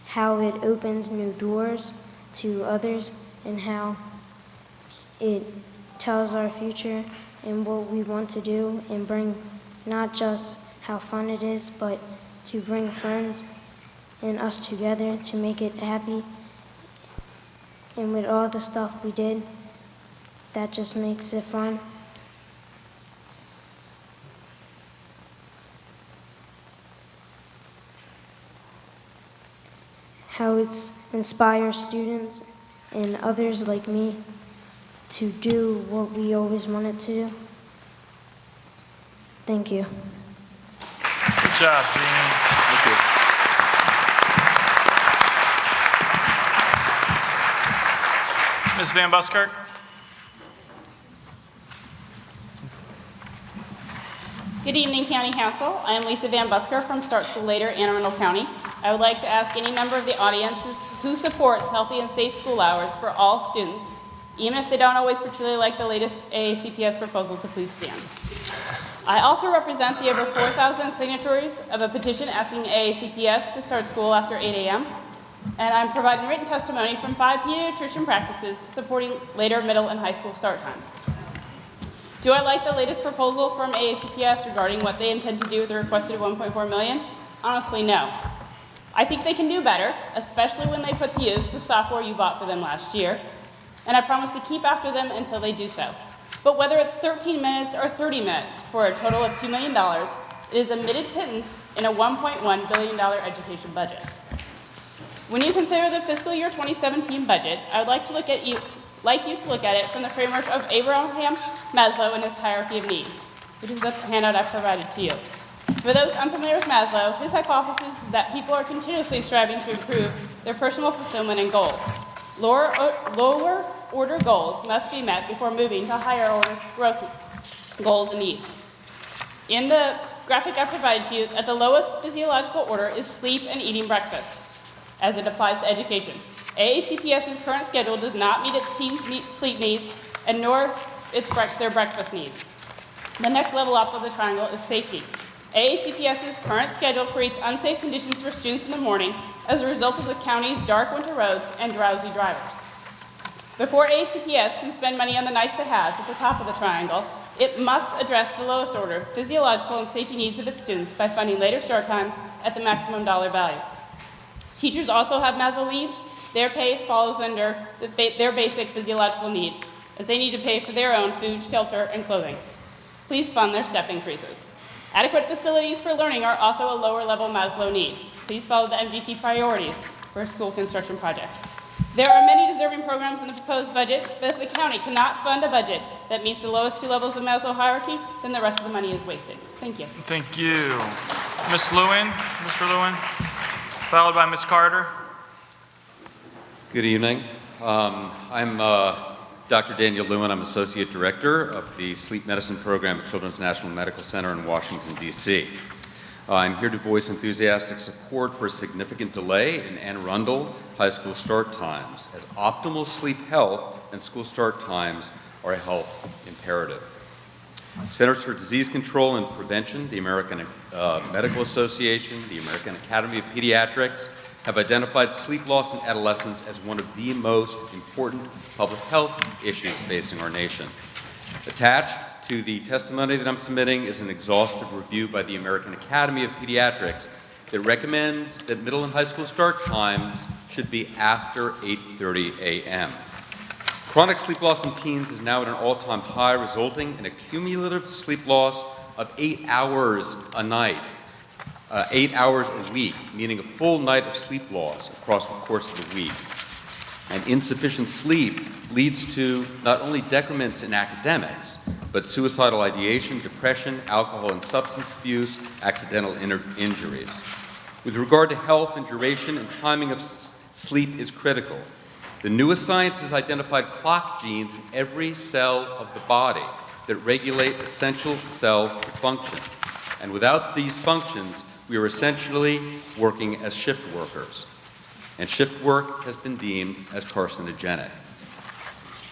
how it opens new doors to others, and how it tells our future and what we want to do and bring not just how fun it is, but to bring friends and us together to make it happy. And with all the stuff we did, that just makes it fun. How it inspires students and others like me to do what we always wanted to do. Thank you. Good job, Jean. Thank you. Ms. Van Buskirk. Good evening, County Council. I am Lisa Van Busker from Start School Later, Anne Arundel County. I would like to ask any member of the audience who supports healthy and safe school hours for all students, even if they don't always particularly like the latest AACPS proposal, to please stand. I also represent the over 4,000 signatories of a petition asking AACPS to start school after 8 a.m. And I'm providing written testimony from 5 pediatrician practices supporting later middle and high school start times. Do I like the latest proposal from AACPS regarding what they intend to do with the requested $1.4 million? Honestly, no. I think they can do better, especially when they put to use the software you bought for them last year, and I promise to keep after them until they do so. But whether it's 13 minutes or 30 minutes for a total of $2 million, it is a admitted pittance in a $1.1 billion education budget. When you consider the fiscal year 2017 budget, I would like you to look at it from the framework of Abraham Maslow and his hierarchy of needs, which is the handout I've provided to you. For those unfamiliar with Maslow, his hypothesis is that people are continuously striving to improve their personal fulfillment and goals. Lower order goals must be met before moving to higher order growth goals and needs. In the graphic I provided to you, at the lowest physiological order is sleep and eating breakfast, as it applies to education. AACPS's current schedule does not meet its teens' sleep needs and nor their breakfast needs. The next level up of the triangle is safety. AACPS's current schedule creates unsafe conditions for students in the morning as a result of the county's dark winter roads and drowsy drivers. Before AACPS can spend money on the nice-to-haves at the top of the triangle, it must address the lowest order physiological and safety needs of its students by funding later start times at the maximum dollar value. Teachers also have Maslow needs. Their pay falls under their basic physiological need, as they need to pay for their own food, shelter, and clothing. Please fund their step increases. Adequate facilities for learning are also a lower level Maslow need. Please follow the MGT priorities for school construction projects. There are many deserving programs in the proposed budget, but if the county cannot fund a budget that meets the lowest two levels of Maslow hierarchy, then the rest of the money is wasted. Thank you. Thank you. Ms. Lewin, Mr. Lewin, followed by Ms. Carter. Good evening. I'm Dr. Daniel Lewin. I'm Associate Director of the Sleep Medicine Program at Children's National Medical Center in Washington, D.C. I'm here to voice enthusiastic support for a significant delay in Anne Arundel high school start times, as optimal sleep health and school start times are a health imperative. Centers for Disease Control and Prevention, the American Medical Association, the American Academy of Pediatrics have identified sleep loss in adolescents as one of the most important public health issues facing our nation. Attached to the testimony that I'm submitting is an exhaustive review by the American Academy of Pediatrics that recommends that middle and high school start times should be after 8:30 a.m. Chronic sleep loss in teens is now at an all-time high, resulting in a cumulative sleep loss of 8 hours a night, 8 hours a week, meaning a full night of sleep loss across the course of the week. And insufficient sleep leads to not only decrements in academics, but suicidal ideation, depression, alcohol and substance abuse, accidental injuries. With regard to health and duration and timing of sleep is critical. The newest science has identified clock genes in every cell of the body that regulate essential cell function. And without these functions, we are essentially working as shift workers. And shift work has been deemed as carcinogenic.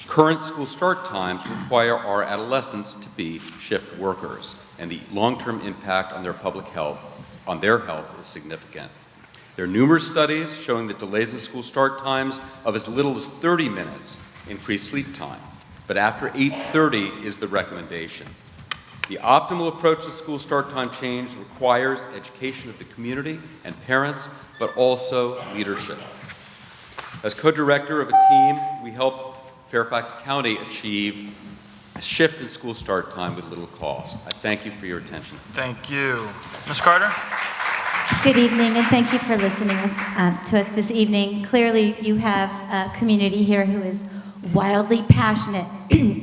Current school start times require our adolescents to be shift workers, and the long-term impact on their public health, on their health, is significant. There are numerous studies showing that delays in school start times of as little as 30 minutes increase sleep time, but after 8:30 is the recommendation. The optimal approach to school start time change requires education of the community and parents, but also leadership. As co-director of a team, we help Fairfax County achieve a shift in school start time with little cost. I thank you for your attention. Thank you. Ms. Carter? Good evening, and thank you for listening to us this evening. Clearly, you have a community here who is wildly passionate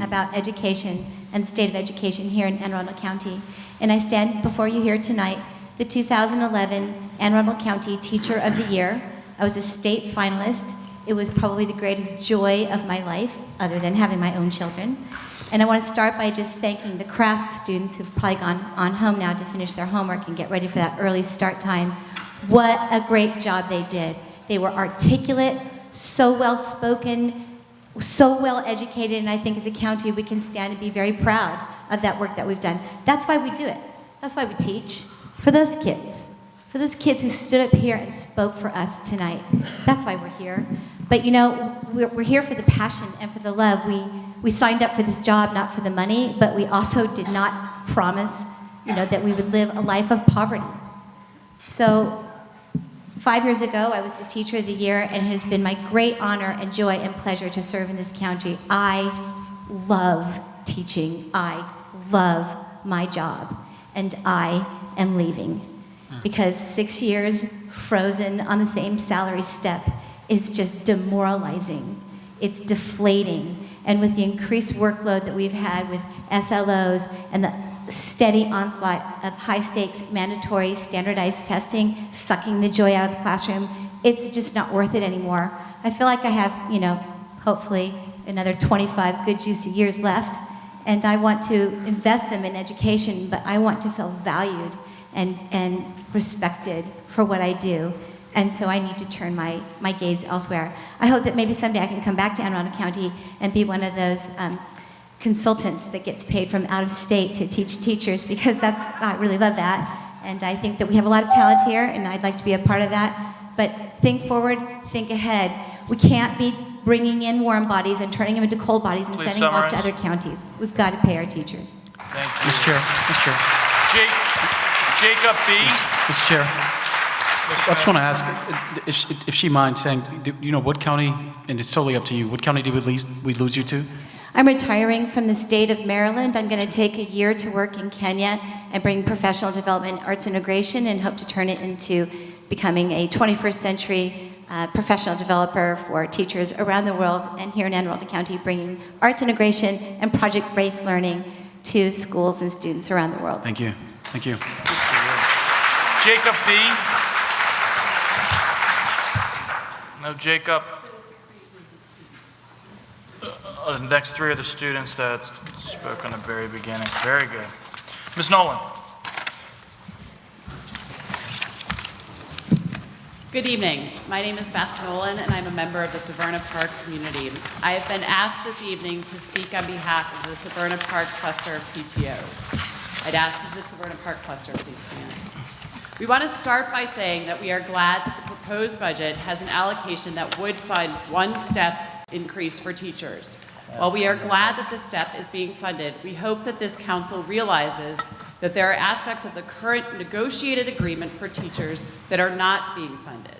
about education and the state of education here in Anne Arundel County. And I stand before you here tonight, the 2011 Anne Arundel County Teacher of the Year. I was a state finalist. It was probably the greatest joy of my life, other than having my own children. And I want to start by just thanking the Crask students who've probably gone on home now to finish their homework and get ready for that early start time. What a great job they did. They were articulate, so well spoken, so well educated, and I think as a county we can stand and be very proud of that work that we've done. That's why we do it. That's why we teach. For those kids who stood up here and spoke for us tonight. That's why we're here. But you know, we're here for the passion and for the love. We signed up for this job not for the money, but we also did not promise, that we would live a life of poverty. So 5 years ago, I was the Teacher of the Year, and it has been my great honor and joy and pleasure to serve in this county. I love teaching. I love my job, and I am leaving. Because 6 years frozen on the same salary step is just demoralizing. It's deflating. And with the increased workload that we've had with SLOs and the steady onslaught of high-stakes, mandatory, standardized testing, sucking the joy out of the classroom, it's just not worth it anymore. I feel like I have, hopefully another 25 good, juicy years left, and I want to invest them in education, but I want to feel valued and respected for what I do. And so I need to turn my gaze elsewhere. I hope that maybe someday I can come back to Anne Arundel County and be one of those consultants that gets paid from out of state to teach teachers, because I really love that. And I think that we have a lot of talent here, and I'd like to be a part of that. But think forward, think ahead. We can't be bringing in warm bodies and turning them into cold bodies and Please sending them off to summarize. other counties. We've got to pay our teachers. Thank you. Mr. Chair. Jacob B. Mr. Chair. I just want to ask if she minds saying, what county, and it's totally up to you, what county did we lose you to? I'm retiring from the state of Maryland. I'm going to take a year to work in Kenya and bring professional development, arts integration, and hope to turn it into becoming a 21st century professional developer for teachers around the world and here in Anne Arundel County, bringing arts integration and project-based learning to schools and students around the world. Thank you. Thank you. Jacob B. No Jacob. The next three are the students that spoke in the very beginning. Very good. Ms. Nolan. Good evening. My name is Beth Nolan, and I'm a member of the Severna Park community. I have been asked this evening to speak on behalf of the Severna Park cluster of PTOs. I'd ask that the Severna Park cluster please stand. We want to start by saying that we are glad that the proposed budget has an allocation that would fund one step increase for teachers. While we are glad that this step is being funded, we hope that this council realizes that there are aspects of the current negotiated agreement for teachers that are not being funded.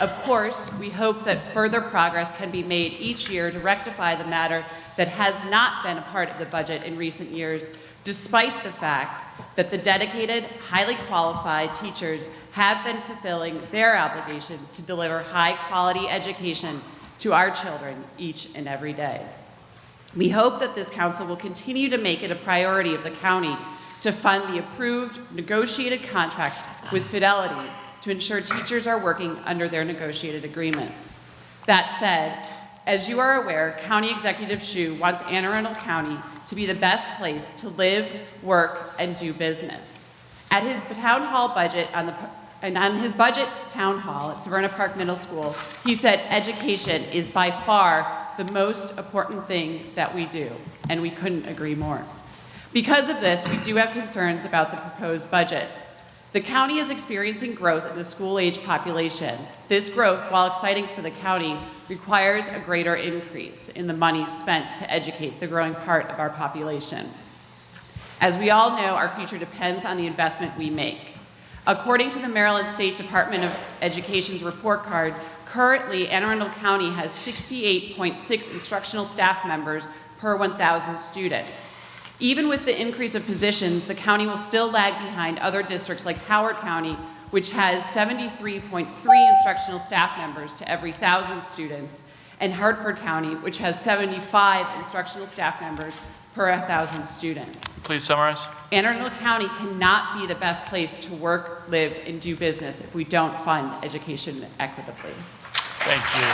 Of course, we hope that further progress can be made each year to rectify the matter that has not been a part of the budget in recent years, despite the fact that the dedicated, highly qualified teachers have been fulfilling their obligation to deliver high-quality education to our children each and every day. We hope that this council will continue to make it a priority of the county to fund the approved negotiated contract with Fidelity to ensure teachers are working under their negotiated agreement. That said, as you are aware, County Executive Hsu wants Anne Arundel County to be the best place to live, work, and do business. At his town hall budget on his budget town hall at Severna Park Middle School, he said education is by far the most important thing that we do, and we couldn't agree more. Because of this, we do have concerns about the proposed budget. The county is experiencing growth in the school-age population. This growth, while exciting for the county, requires a greater increase in the money spent to educate the growing part of our population. As we all know, our future depends on the investment we make. According to the Maryland State Department of Education's report card, currently Anne Arundel County has 68.6 instructional staff members per 1,000 students. Even with the increase of positions, the county will still lag behind other districts like Howard County, which has 73.3 instructional staff members to every 1,000 students, and Hartford County, which has 75 instructional staff members per 1,000 students. Please summarize. Anne Arundel County cannot be the best place to work, live, and do business if we don't fund education equitably. Thank you.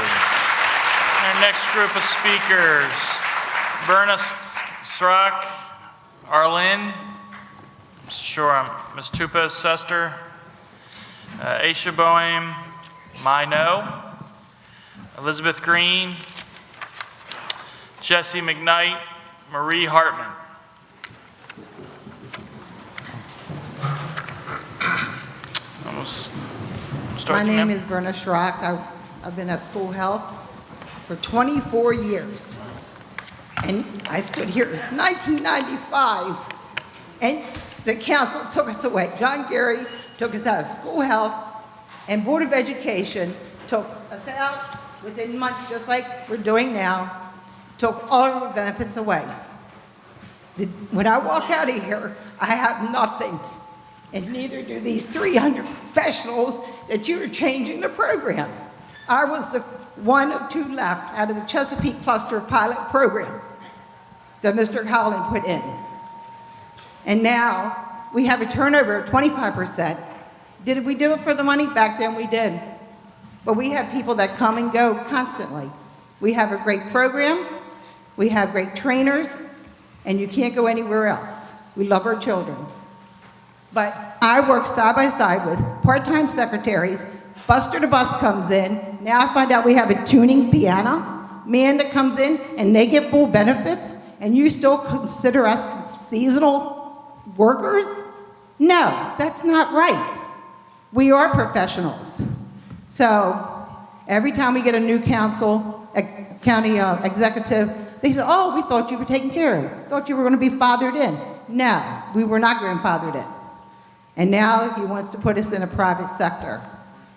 Our next group of speakers, Berna Strzok, Arlene, Ms. Tupes Sester, Aisha Boehm, Mino, Elizabeth Green, Jesse McKnight, Marie Hartman. My name is Berna Schrock. I've been at school health for 24 years. And I stood here in 1995, and the council took us away. John Gary took us out of school health, and Board of Education took us out within months, just like we're doing now, took all of our benefits away. When I walk out of here, I have nothing, and neither do these 300 professionals that you're changing the program. I was the one of two left out of the Chesapeake Cluster Pilot Program that Mr. Holland put in. And now we have a turnover of 25%. Did we do it for the money? Back then we did. But we have people that come and go constantly. We have a great program, we have great trainers, and you can't go anywhere else. We love our children. But I work side by side with part-time secretaries. Buster the bus comes in. Now I find out we have a tuning piano man that comes in, and they get full benefits, and you still consider us seasonal workers? No, that's not right. We are professionals. So every time we get a new county executive, they say, oh, we thought you were taken care of. Thought you were going to be fathered in. No, we were not grandfathered in. And now he wants to put us in a private sector.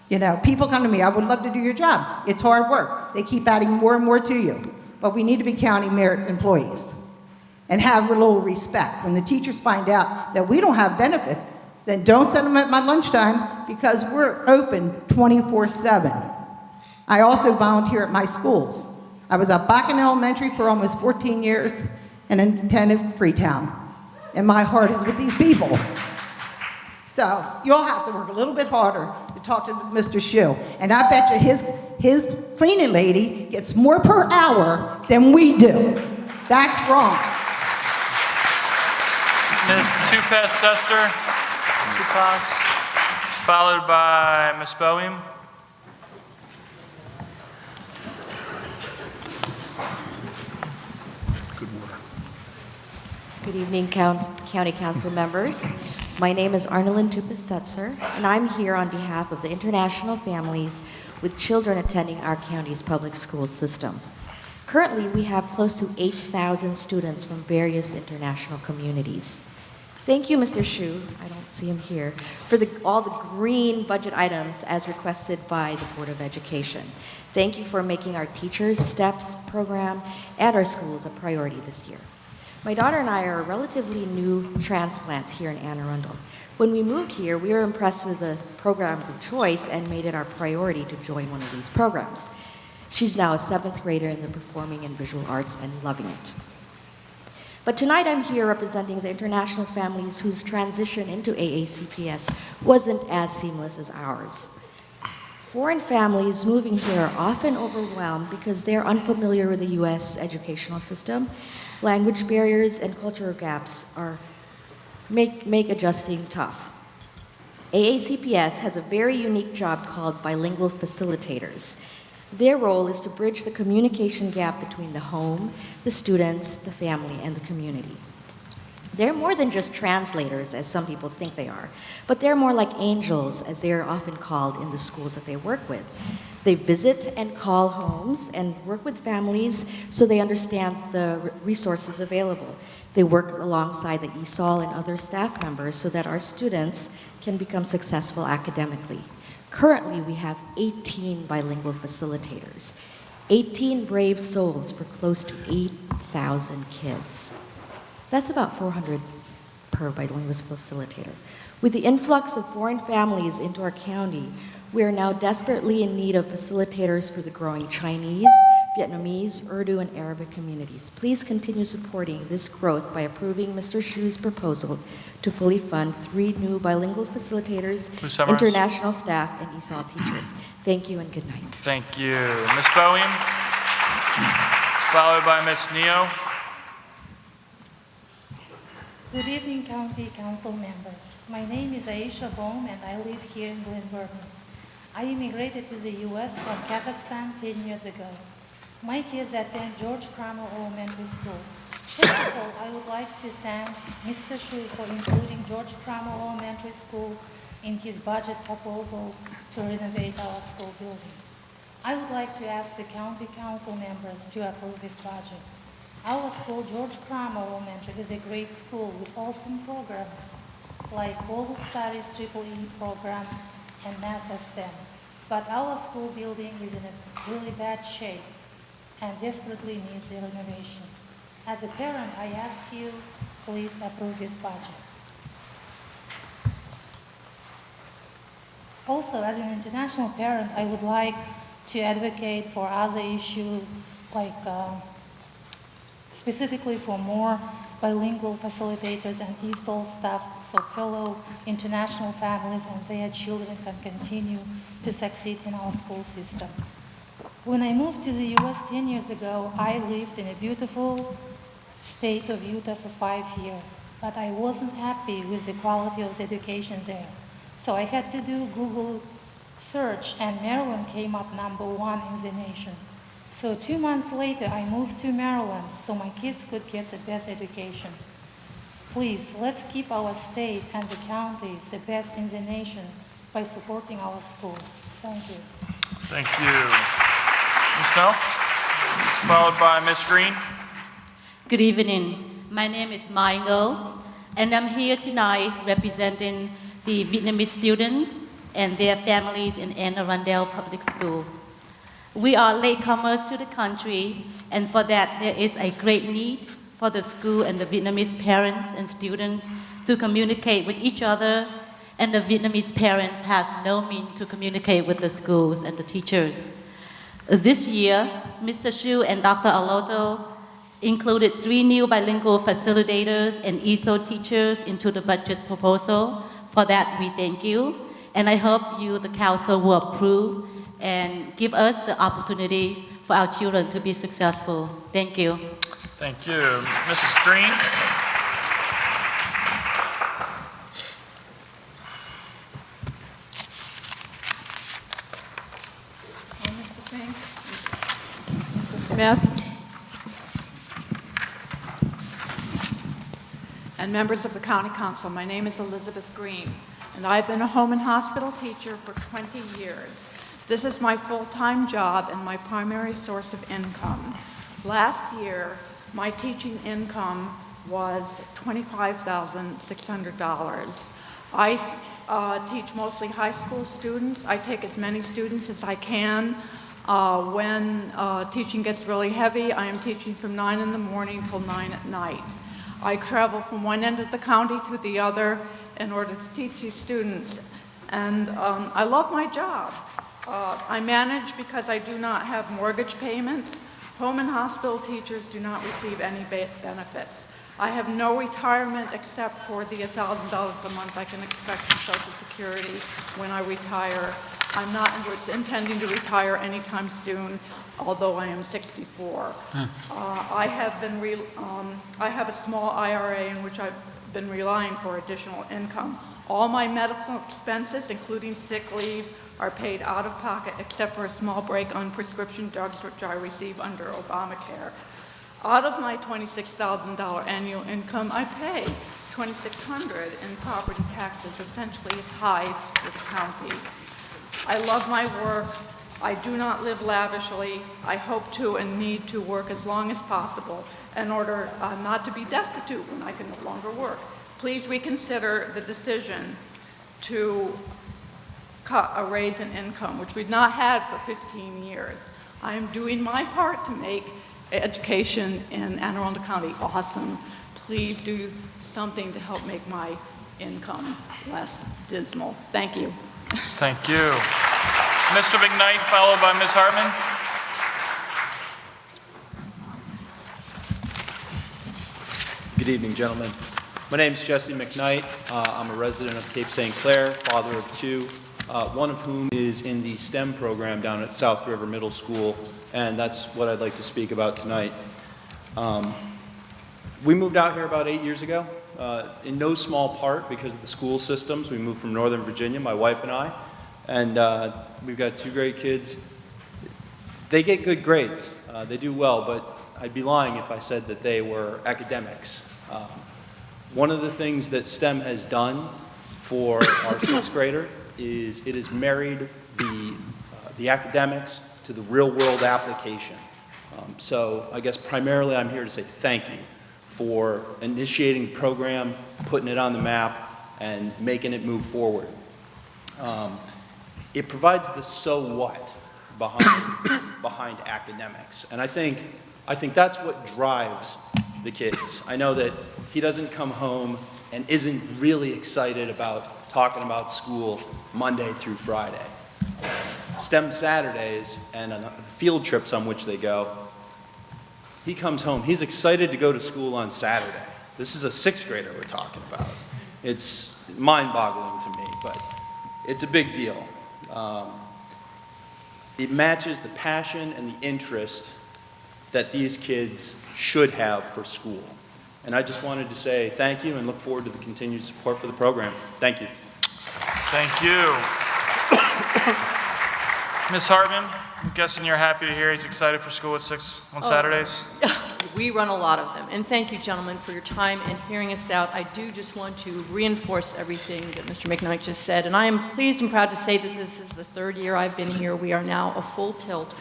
You know, people come to me, I would love to do your job. It's hard work. They keep adding more and more to you. But we need to be county merit employees and have a little respect. When the teachers find out that we don't have benefits, then don't send them at my lunchtime, because we're open 24/7. I also volunteer at my schools. I was at Bakken Elementary for almost 14 years and attended Freetown. And my heart is with these people. So you all have to work a little bit harder to talk to Mr. Shu. And I bet you his cleaning lady gets more per hour than we do. That's wrong. Ms. Tupas-Sester, followed by Ms. Boehm. Good evening, County Council members. My name is Arundel Tupas-Setzer, and I'm here on behalf of the international families with children attending our county's public school system. Currently, we have close to 8,000 students from various international communities. Thank you, Mr. Shu, I don't see him here, for all the green budget items as requested by the Board of Education. Thank you for making our Teachers STEPS program and our schools a priority this year. My daughter and I are relatively new transplants here in Anne Arundel. When we moved here, we were impressed with the programs of choice and made it our priority to join one of these programs. She's now a 7th grader in the performing and visual arts and loving it. But tonight I'm here representing the international families whose transition into AACPS wasn't as seamless as ours. Foreign families moving here are often overwhelmed because they're unfamiliar with the U.S. educational system. Language barriers and cultural gaps make adjusting tough. AACPS has a very unique job called bilingual facilitators. Their role is to bridge the communication gap between the home, the students, the family, and the community. They're more than just translators, as some people think they are, but they're more like angels, as they are often called in the schools that they work with. They visit and call homes and work with families so they understand the resources available. They work alongside the ESOL and other staff members so that our students can become successful academically. Currently, we have 18 bilingual facilitators, 18 brave souls for close to 8,000 kids. That's about 400 per bilingual facilitator. With the influx of foreign families into our county, we are now desperately in need of facilitators for the growing Chinese, Vietnamese, Urdu, and Arabic communities. Please continue supporting this growth by approving Mr. Shu's proposal to fully fund 3 new bilingual facilitators, international staff, and ESOL teachers. Thank you and good night. Thank you. Ms. Boehm, followed by Ms. Neo. Good evening, County Council members. My name is Aisha Bohm, and I live here in Glen Burnie. I immigrated to the U.S. from Kazakhstan 10 years ago. My kids attend George Kramer Elementary School. First of all, I would like to thank Mr. Shu for including George Kramer Elementary School in his budget proposal to renovate our school building. I would like to ask the County Council members to approve this budget. Our school, George Kramer Elementary, is a great school with awesome programs like Global Studies EEE program and Math STEM. But our school building is in a really bad shape and desperately needs a renovation. As a parent, I ask you, please approve this budget. Also, as an international parent, I would like to advocate for other issues like specifically for more bilingual facilitators and ESOL staff so fellow international families and their children can continue to succeed in our school system. When I moved to the US 10 years ago, I lived in a beautiful state of Utah for 5 years, but I wasn't happy with the quality of the education there. So I had to do Google search, and Maryland came up #1 in the nation. So 2 months later, I moved to Maryland so my kids could get the best education. Please, let's keep our state and the counties the best in the nation by supporting our schools. Thank you. Thank you. Ms. Snow, followed by Ms. Green. Good evening. My name is Mai Ngo, and I'm here tonight representing the Vietnamese students and their families in Anne Arundel Public School. We are latecomers to the country, and for that there is a great need for the school and the Vietnamese parents and students to communicate with each other, and the Vietnamese parents have no means to communicate with the schools and the teachers. This year, Mr. Shu and Dr. Aloto included 3 new bilingual facilitators and ESOL teachers into the budget proposal. For that, we thank you. And I hope you, the council, will approve and give us the opportunity for our children to be successful. Thank you. Thank you. Mrs. Green? Smith, and members of the County Council, my name is Elizabeth Green, and I've been a home and hospital teacher for 20 years. This is my full-time job and my primary source of income. Last year, my teaching income was $25,600. I teach mostly high school students. I take as many students as I can. When teaching gets really heavy, I am teaching from 9 in the morning till 9 at night. I travel from one end of the county to the other in order to teach these students, and I love my job. I manage because I do not have mortgage payments. Home and hospital teachers do not receive any benefits. I have no retirement except for the $1,000 a month I can expect from Social Security when I retire. I'm not intending to retire anytime soon, although I am 64. I have a small IRA in which I've been relying for additional income. All my medical expenses, including sick leave, are paid out of pocket except for a small break on prescription drugs which I receive under Obamacare. Out of my $26,000 annual income, I pay $2,600 in property taxes, essentially a tithe to the county. I love my work. I do not live lavishly. I hope to and need to work as long as possible in order not to be destitute when I can no longer work. Please reconsider the decision to cut a raise in income, which we've not had for 15 years. I am doing my part to make education in Anne Arundel County awesome. Please do something to help make my income less dismal. Thank you. Thank you. Mr. McKnight, followed by Ms. Hartman. Good evening, gentlemen. My name is Jesse McKnight. I'm a resident of Cape St. Clair, father of 2, one of whom is in the STEM program down at South River Middle School, and that's what I'd like to speak about tonight. We moved out here about 8 years ago, in no small part because of the school systems. We moved from Northern Virginia, my wife and I, and we've got 2 great kids. They get good grades. They do well, but I'd be lying if I said that they were academics. One of the things that STEM has done for our 6th grader is it has married the academics to the real-world application. So I guess primarily I'm here to say thank you for initiating the program, putting it on the map, and making it move forward. It provides the so what behind academics, and I think that's what drives the kids. I know that he doesn't come home and isn't really excited about talking about school Monday through Friday. STEM Saturdays and on the field trips on which they go, he comes home, he's excited to go to school on Saturday. This is a 6th grader we're talking about. It's mind-boggling to me, but it's a big deal. It matches the passion and the interest that these kids should have for school. And I just wanted to say thank you and look forward to the continued support for the program. Thank you. Thank you. Ms. Hartman, I'm guessing you're happy to hear he's excited for school at 6 on Saturdays? We run a lot of them. And thank you, gentlemen, for your time and hearing us out. I do just want to reinforce everything that Mr. McKnight just said. And I am pleased and proud to say that this is the 3rd year I've been here. We are now a full tilt,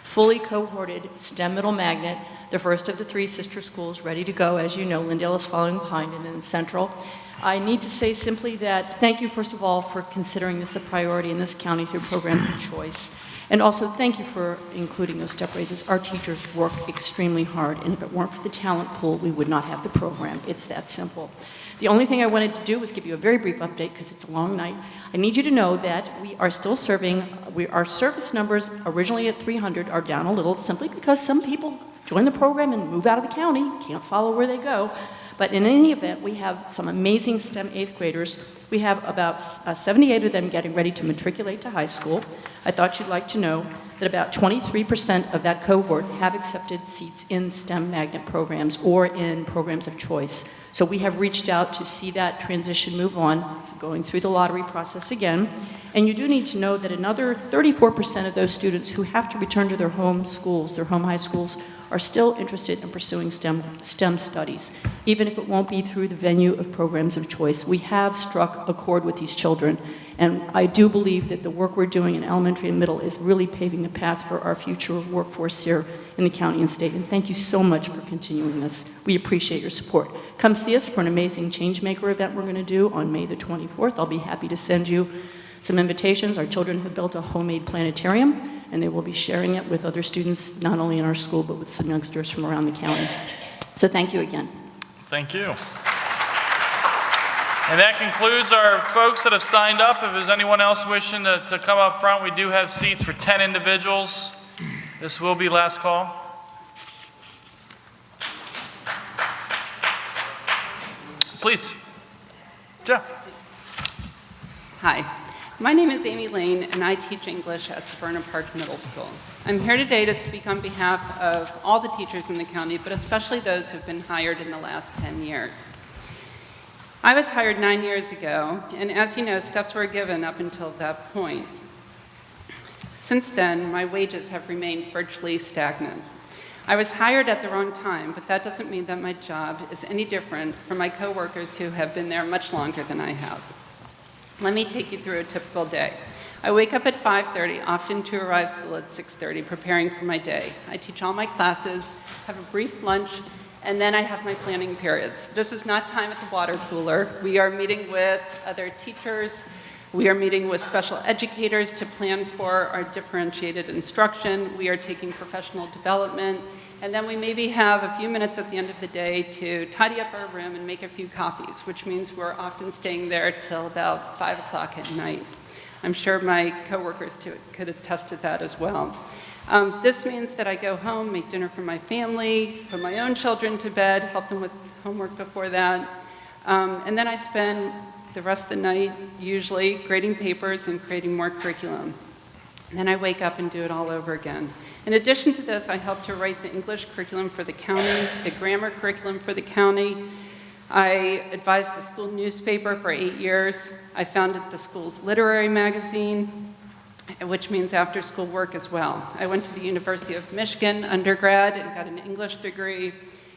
fully cohorted STEM Middle Magnet, the first of the 3 sister schools ready to go. As you know, Lindale is following behind, and then Central. I need to say simply that thank you, first of all, for considering this a priority in this county through programs of choice. And also, thank you for including those step raises. Our teachers work extremely hard, and if it weren't for the talent pool, we would not have the program. It's that simple. The only thing I wanted to do was give you a very brief update because it's a long night. I need you to know that we are still serving, our service numbers originally at 300 are down a little simply because some people join the program and move out of the county, can't follow where they go. But in any event, we have some amazing STEM 8th graders. We have about 78 of them getting ready to matriculate to high school. I thought you'd like to know that about 23% of that cohort have accepted seats in STEM magnet programs or in programs of choice. So we have reached out to see that transition move on, going through the lottery process again. And you do need to know that another 34% of those students who have to return to their home schools, their home high schools, are still interested in pursuing STEM studies, even if it won't be through the venue of programs of choice. We have struck a chord with these children, and I do believe that the work we're doing in elementary and middle is really paving the path for our future workforce here in the county and state. And thank you so much for continuing this. We appreciate your support. Come see us for an amazing Changemaker event we're going to do on May the 24th. I'll be happy to send you some invitations. Our children have built a homemade planetarium, and they will be sharing it with other students, not only in our school, but with some youngsters from around the county. So thank you again. Thank you. And that concludes our folks that have signed up. If there's anyone else wishing to come up front, we do have seats for 10 individuals. This will be last call. Please. Jeff. Hi. My name is Amy Lane, and I teach English at Severna Park Middle School. I'm here today to speak on behalf of all the teachers in the county, but especially those who've been hired in the last 10 years. I was hired 9 years ago, and as you know, steps were given up until that point. Since then, my wages have remained virtually stagnant. I was hired at the wrong time, but that doesn't mean that my job is any different from my coworkers who have been there much longer than I have. Let me take you through a typical day. I wake up at 5:30, often to arrive school at 6:30, preparing for my day. I teach all my classes, have a brief lunch, and then I have my planning periods. This is not time at the water cooler. We are meeting with other teachers. We are meeting with special educators to plan for our differentiated instruction. We are taking professional development. And then we maybe have a few minutes at the end of the day to tidy up our room and make a few copies, which means we're often staying there till about 5 o'clock at night. I'm sure my coworkers could attest to that as well. This means that I go home, make dinner for my family, put my own children to bed, help them with homework before that. And then I spend the rest of the night usually grading papers and creating more curriculum. And then I wake up and do it all over again. In addition to this, I help to write the English curriculum for the county, the grammar curriculum for the county. I advised the school newspaper for 8 years. I founded the school's literary magazine, which means after-school work as well. I went to the University of Michigan undergrad and got an English degree,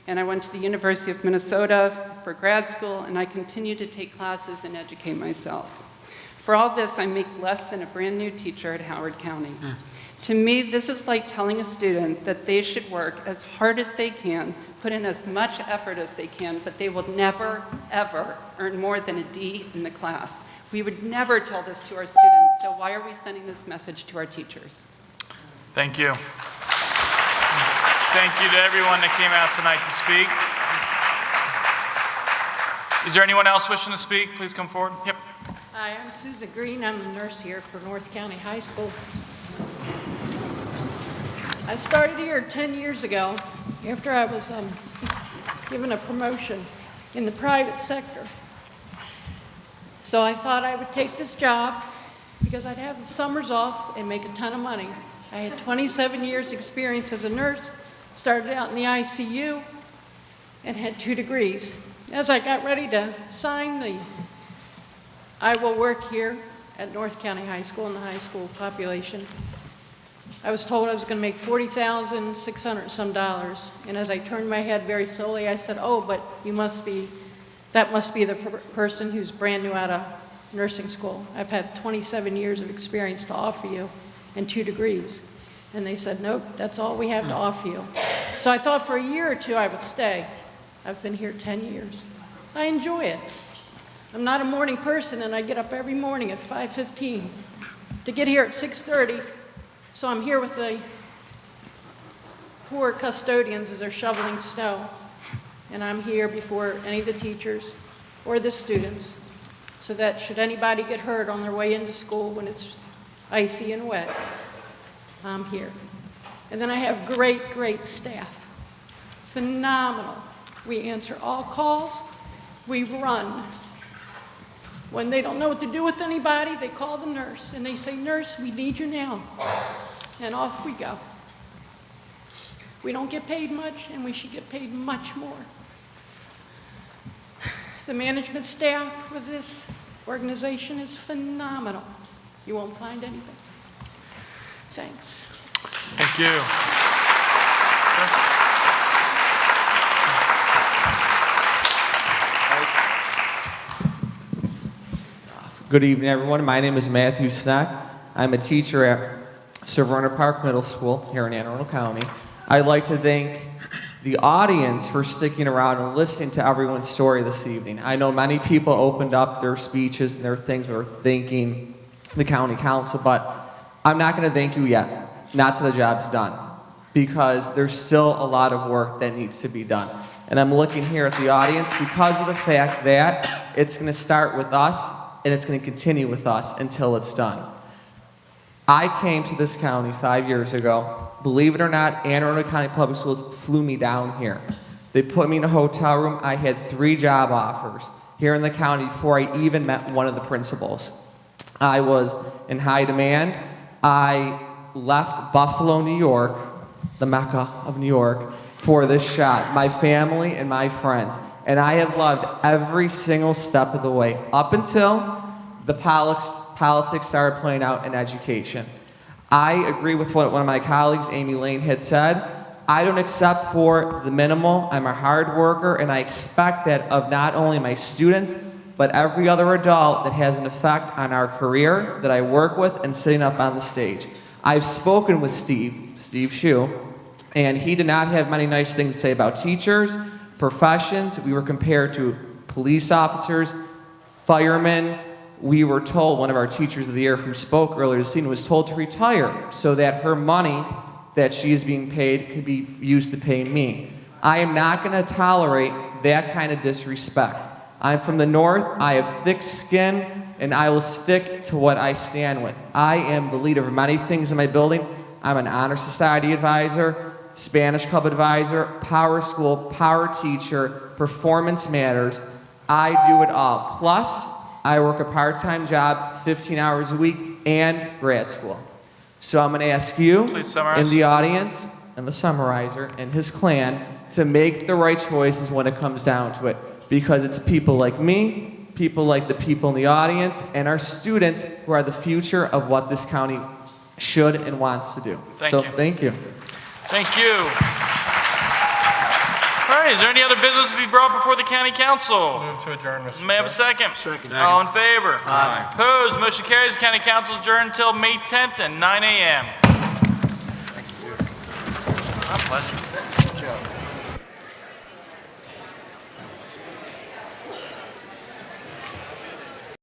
and I went to the University of Minnesota for grad school, and I continue to take classes and educate myself. For all this, I make less than a brand new teacher at Howard County. To me, this is like telling a student that they should work as hard as they can, put in as much effort as they can, but they will never, ever earn more than a D in the class. We would never tell this to our students, so why are we sending this message to our teachers? Thank you. Thank you to everyone that came out tonight to speak. Is there anyone else wishing to speak? Please come forward. Yep. Hi, I'm Susan Green. I'm a nurse here for North County High School. I started here 10 years ago after I was given a promotion in the private sector. So I thought I would take this job because I'd have the summers off and make a ton of money. I had 27 years experience as a nurse, started out in the ICU, and had 2 degrees. As I got ready to sign the I will work here at North County High School in the high school population, I was told I was going to make $40,600 some dollars. And as I turned my head very slowly, I said, oh, but that must be the person who's brand new out of nursing school. I've had 27 years of experience to offer you and 2 degrees. And they said, nope, that's all we have to offer you. So I thought for a year or 2 I would stay. I've been here 10 years. I enjoy it. I'm not a morning person, and I get up every morning at 5:15 to get here at 6:30. So I'm here with the poor custodians as they're shoveling snow. And I'm here before any of the teachers. or the students, so that should anybody get hurt on their way into school when it's icy and wet, I'm here. And then I have great, great staff. Phenomenal. We answer all calls. We run. When they don't know what to do with anybody, they call the nurse, and they say, "Nurse, we need you now." And off we go. We don't get paid much, and we should get paid much more. The management staff with this organization is phenomenal. You won't find anything. Thanks. Thank you. Good evening, everyone. My name is Matthew Snack. I'm a teacher at Severna Park Middle School here in Anne Arundel County. I'd like to thank the audience for sticking around and listening to everyone's story this evening. I know many people opened up their speeches and their things were thanking the county council, but I'm not going to thank you yet, not till the job's done, because there's still a lot of work that needs to be done. And I'm looking here at the audience because of the fact that it's going to start with us and it's going to continue with us until it's done. I came to this county 5 years ago. Believe it or not, Anne Arundel County Public Schools flew me down here. They put me in a hotel room. I had 3 job offers here in the county before I even met one of the principals. I was in high demand. I left Buffalo, New York, the Mecca of New York, for this shot, my family and my friends. And I have loved every single step of the way, up until the politics started playing out in education. I agree with what one of my colleagues, Amy Lane, had said. I don't accept for the minimal. I'm a hard worker, and I expect that of not only my students, but every other adult that has an effect on our career that I work with and sitting up on the stage. I've spoken with Steve Shue, and he did not have many nice things to say about teachers, professions. We were compared to police officers, firemen. We were told, one of our teachers of the year who spoke earlier this evening was told to retire so that her money that she is being paid could be used to pay me. I am not going to tolerate that kind of disrespect. I'm from the north, I have thick skin, and I will stick to what I stand with. I am the leader of many things in my building. I'm an Honor Society advisor, Spanish Club advisor, Power School, Power teacher, Performance Matters. I do it all. Plus, I work a part-time job, 15 hours a week, and grad school. So I'm going to ask you in the audience, and the summarizer, and his clan, to make the right choices when it comes down to it. Because it's people like me, people like the people in the audience, and our students who are the future of what this county should and wants to do. Thank you. Thank you. All right, is there any other business to be brought before the county council? Move to adjourn, Mr. May I have a second? Second. All in favor? Aye. Opposed? Motion carries. The county council adjourned until May 10th at 9 a.m. Thank you. My pleasure.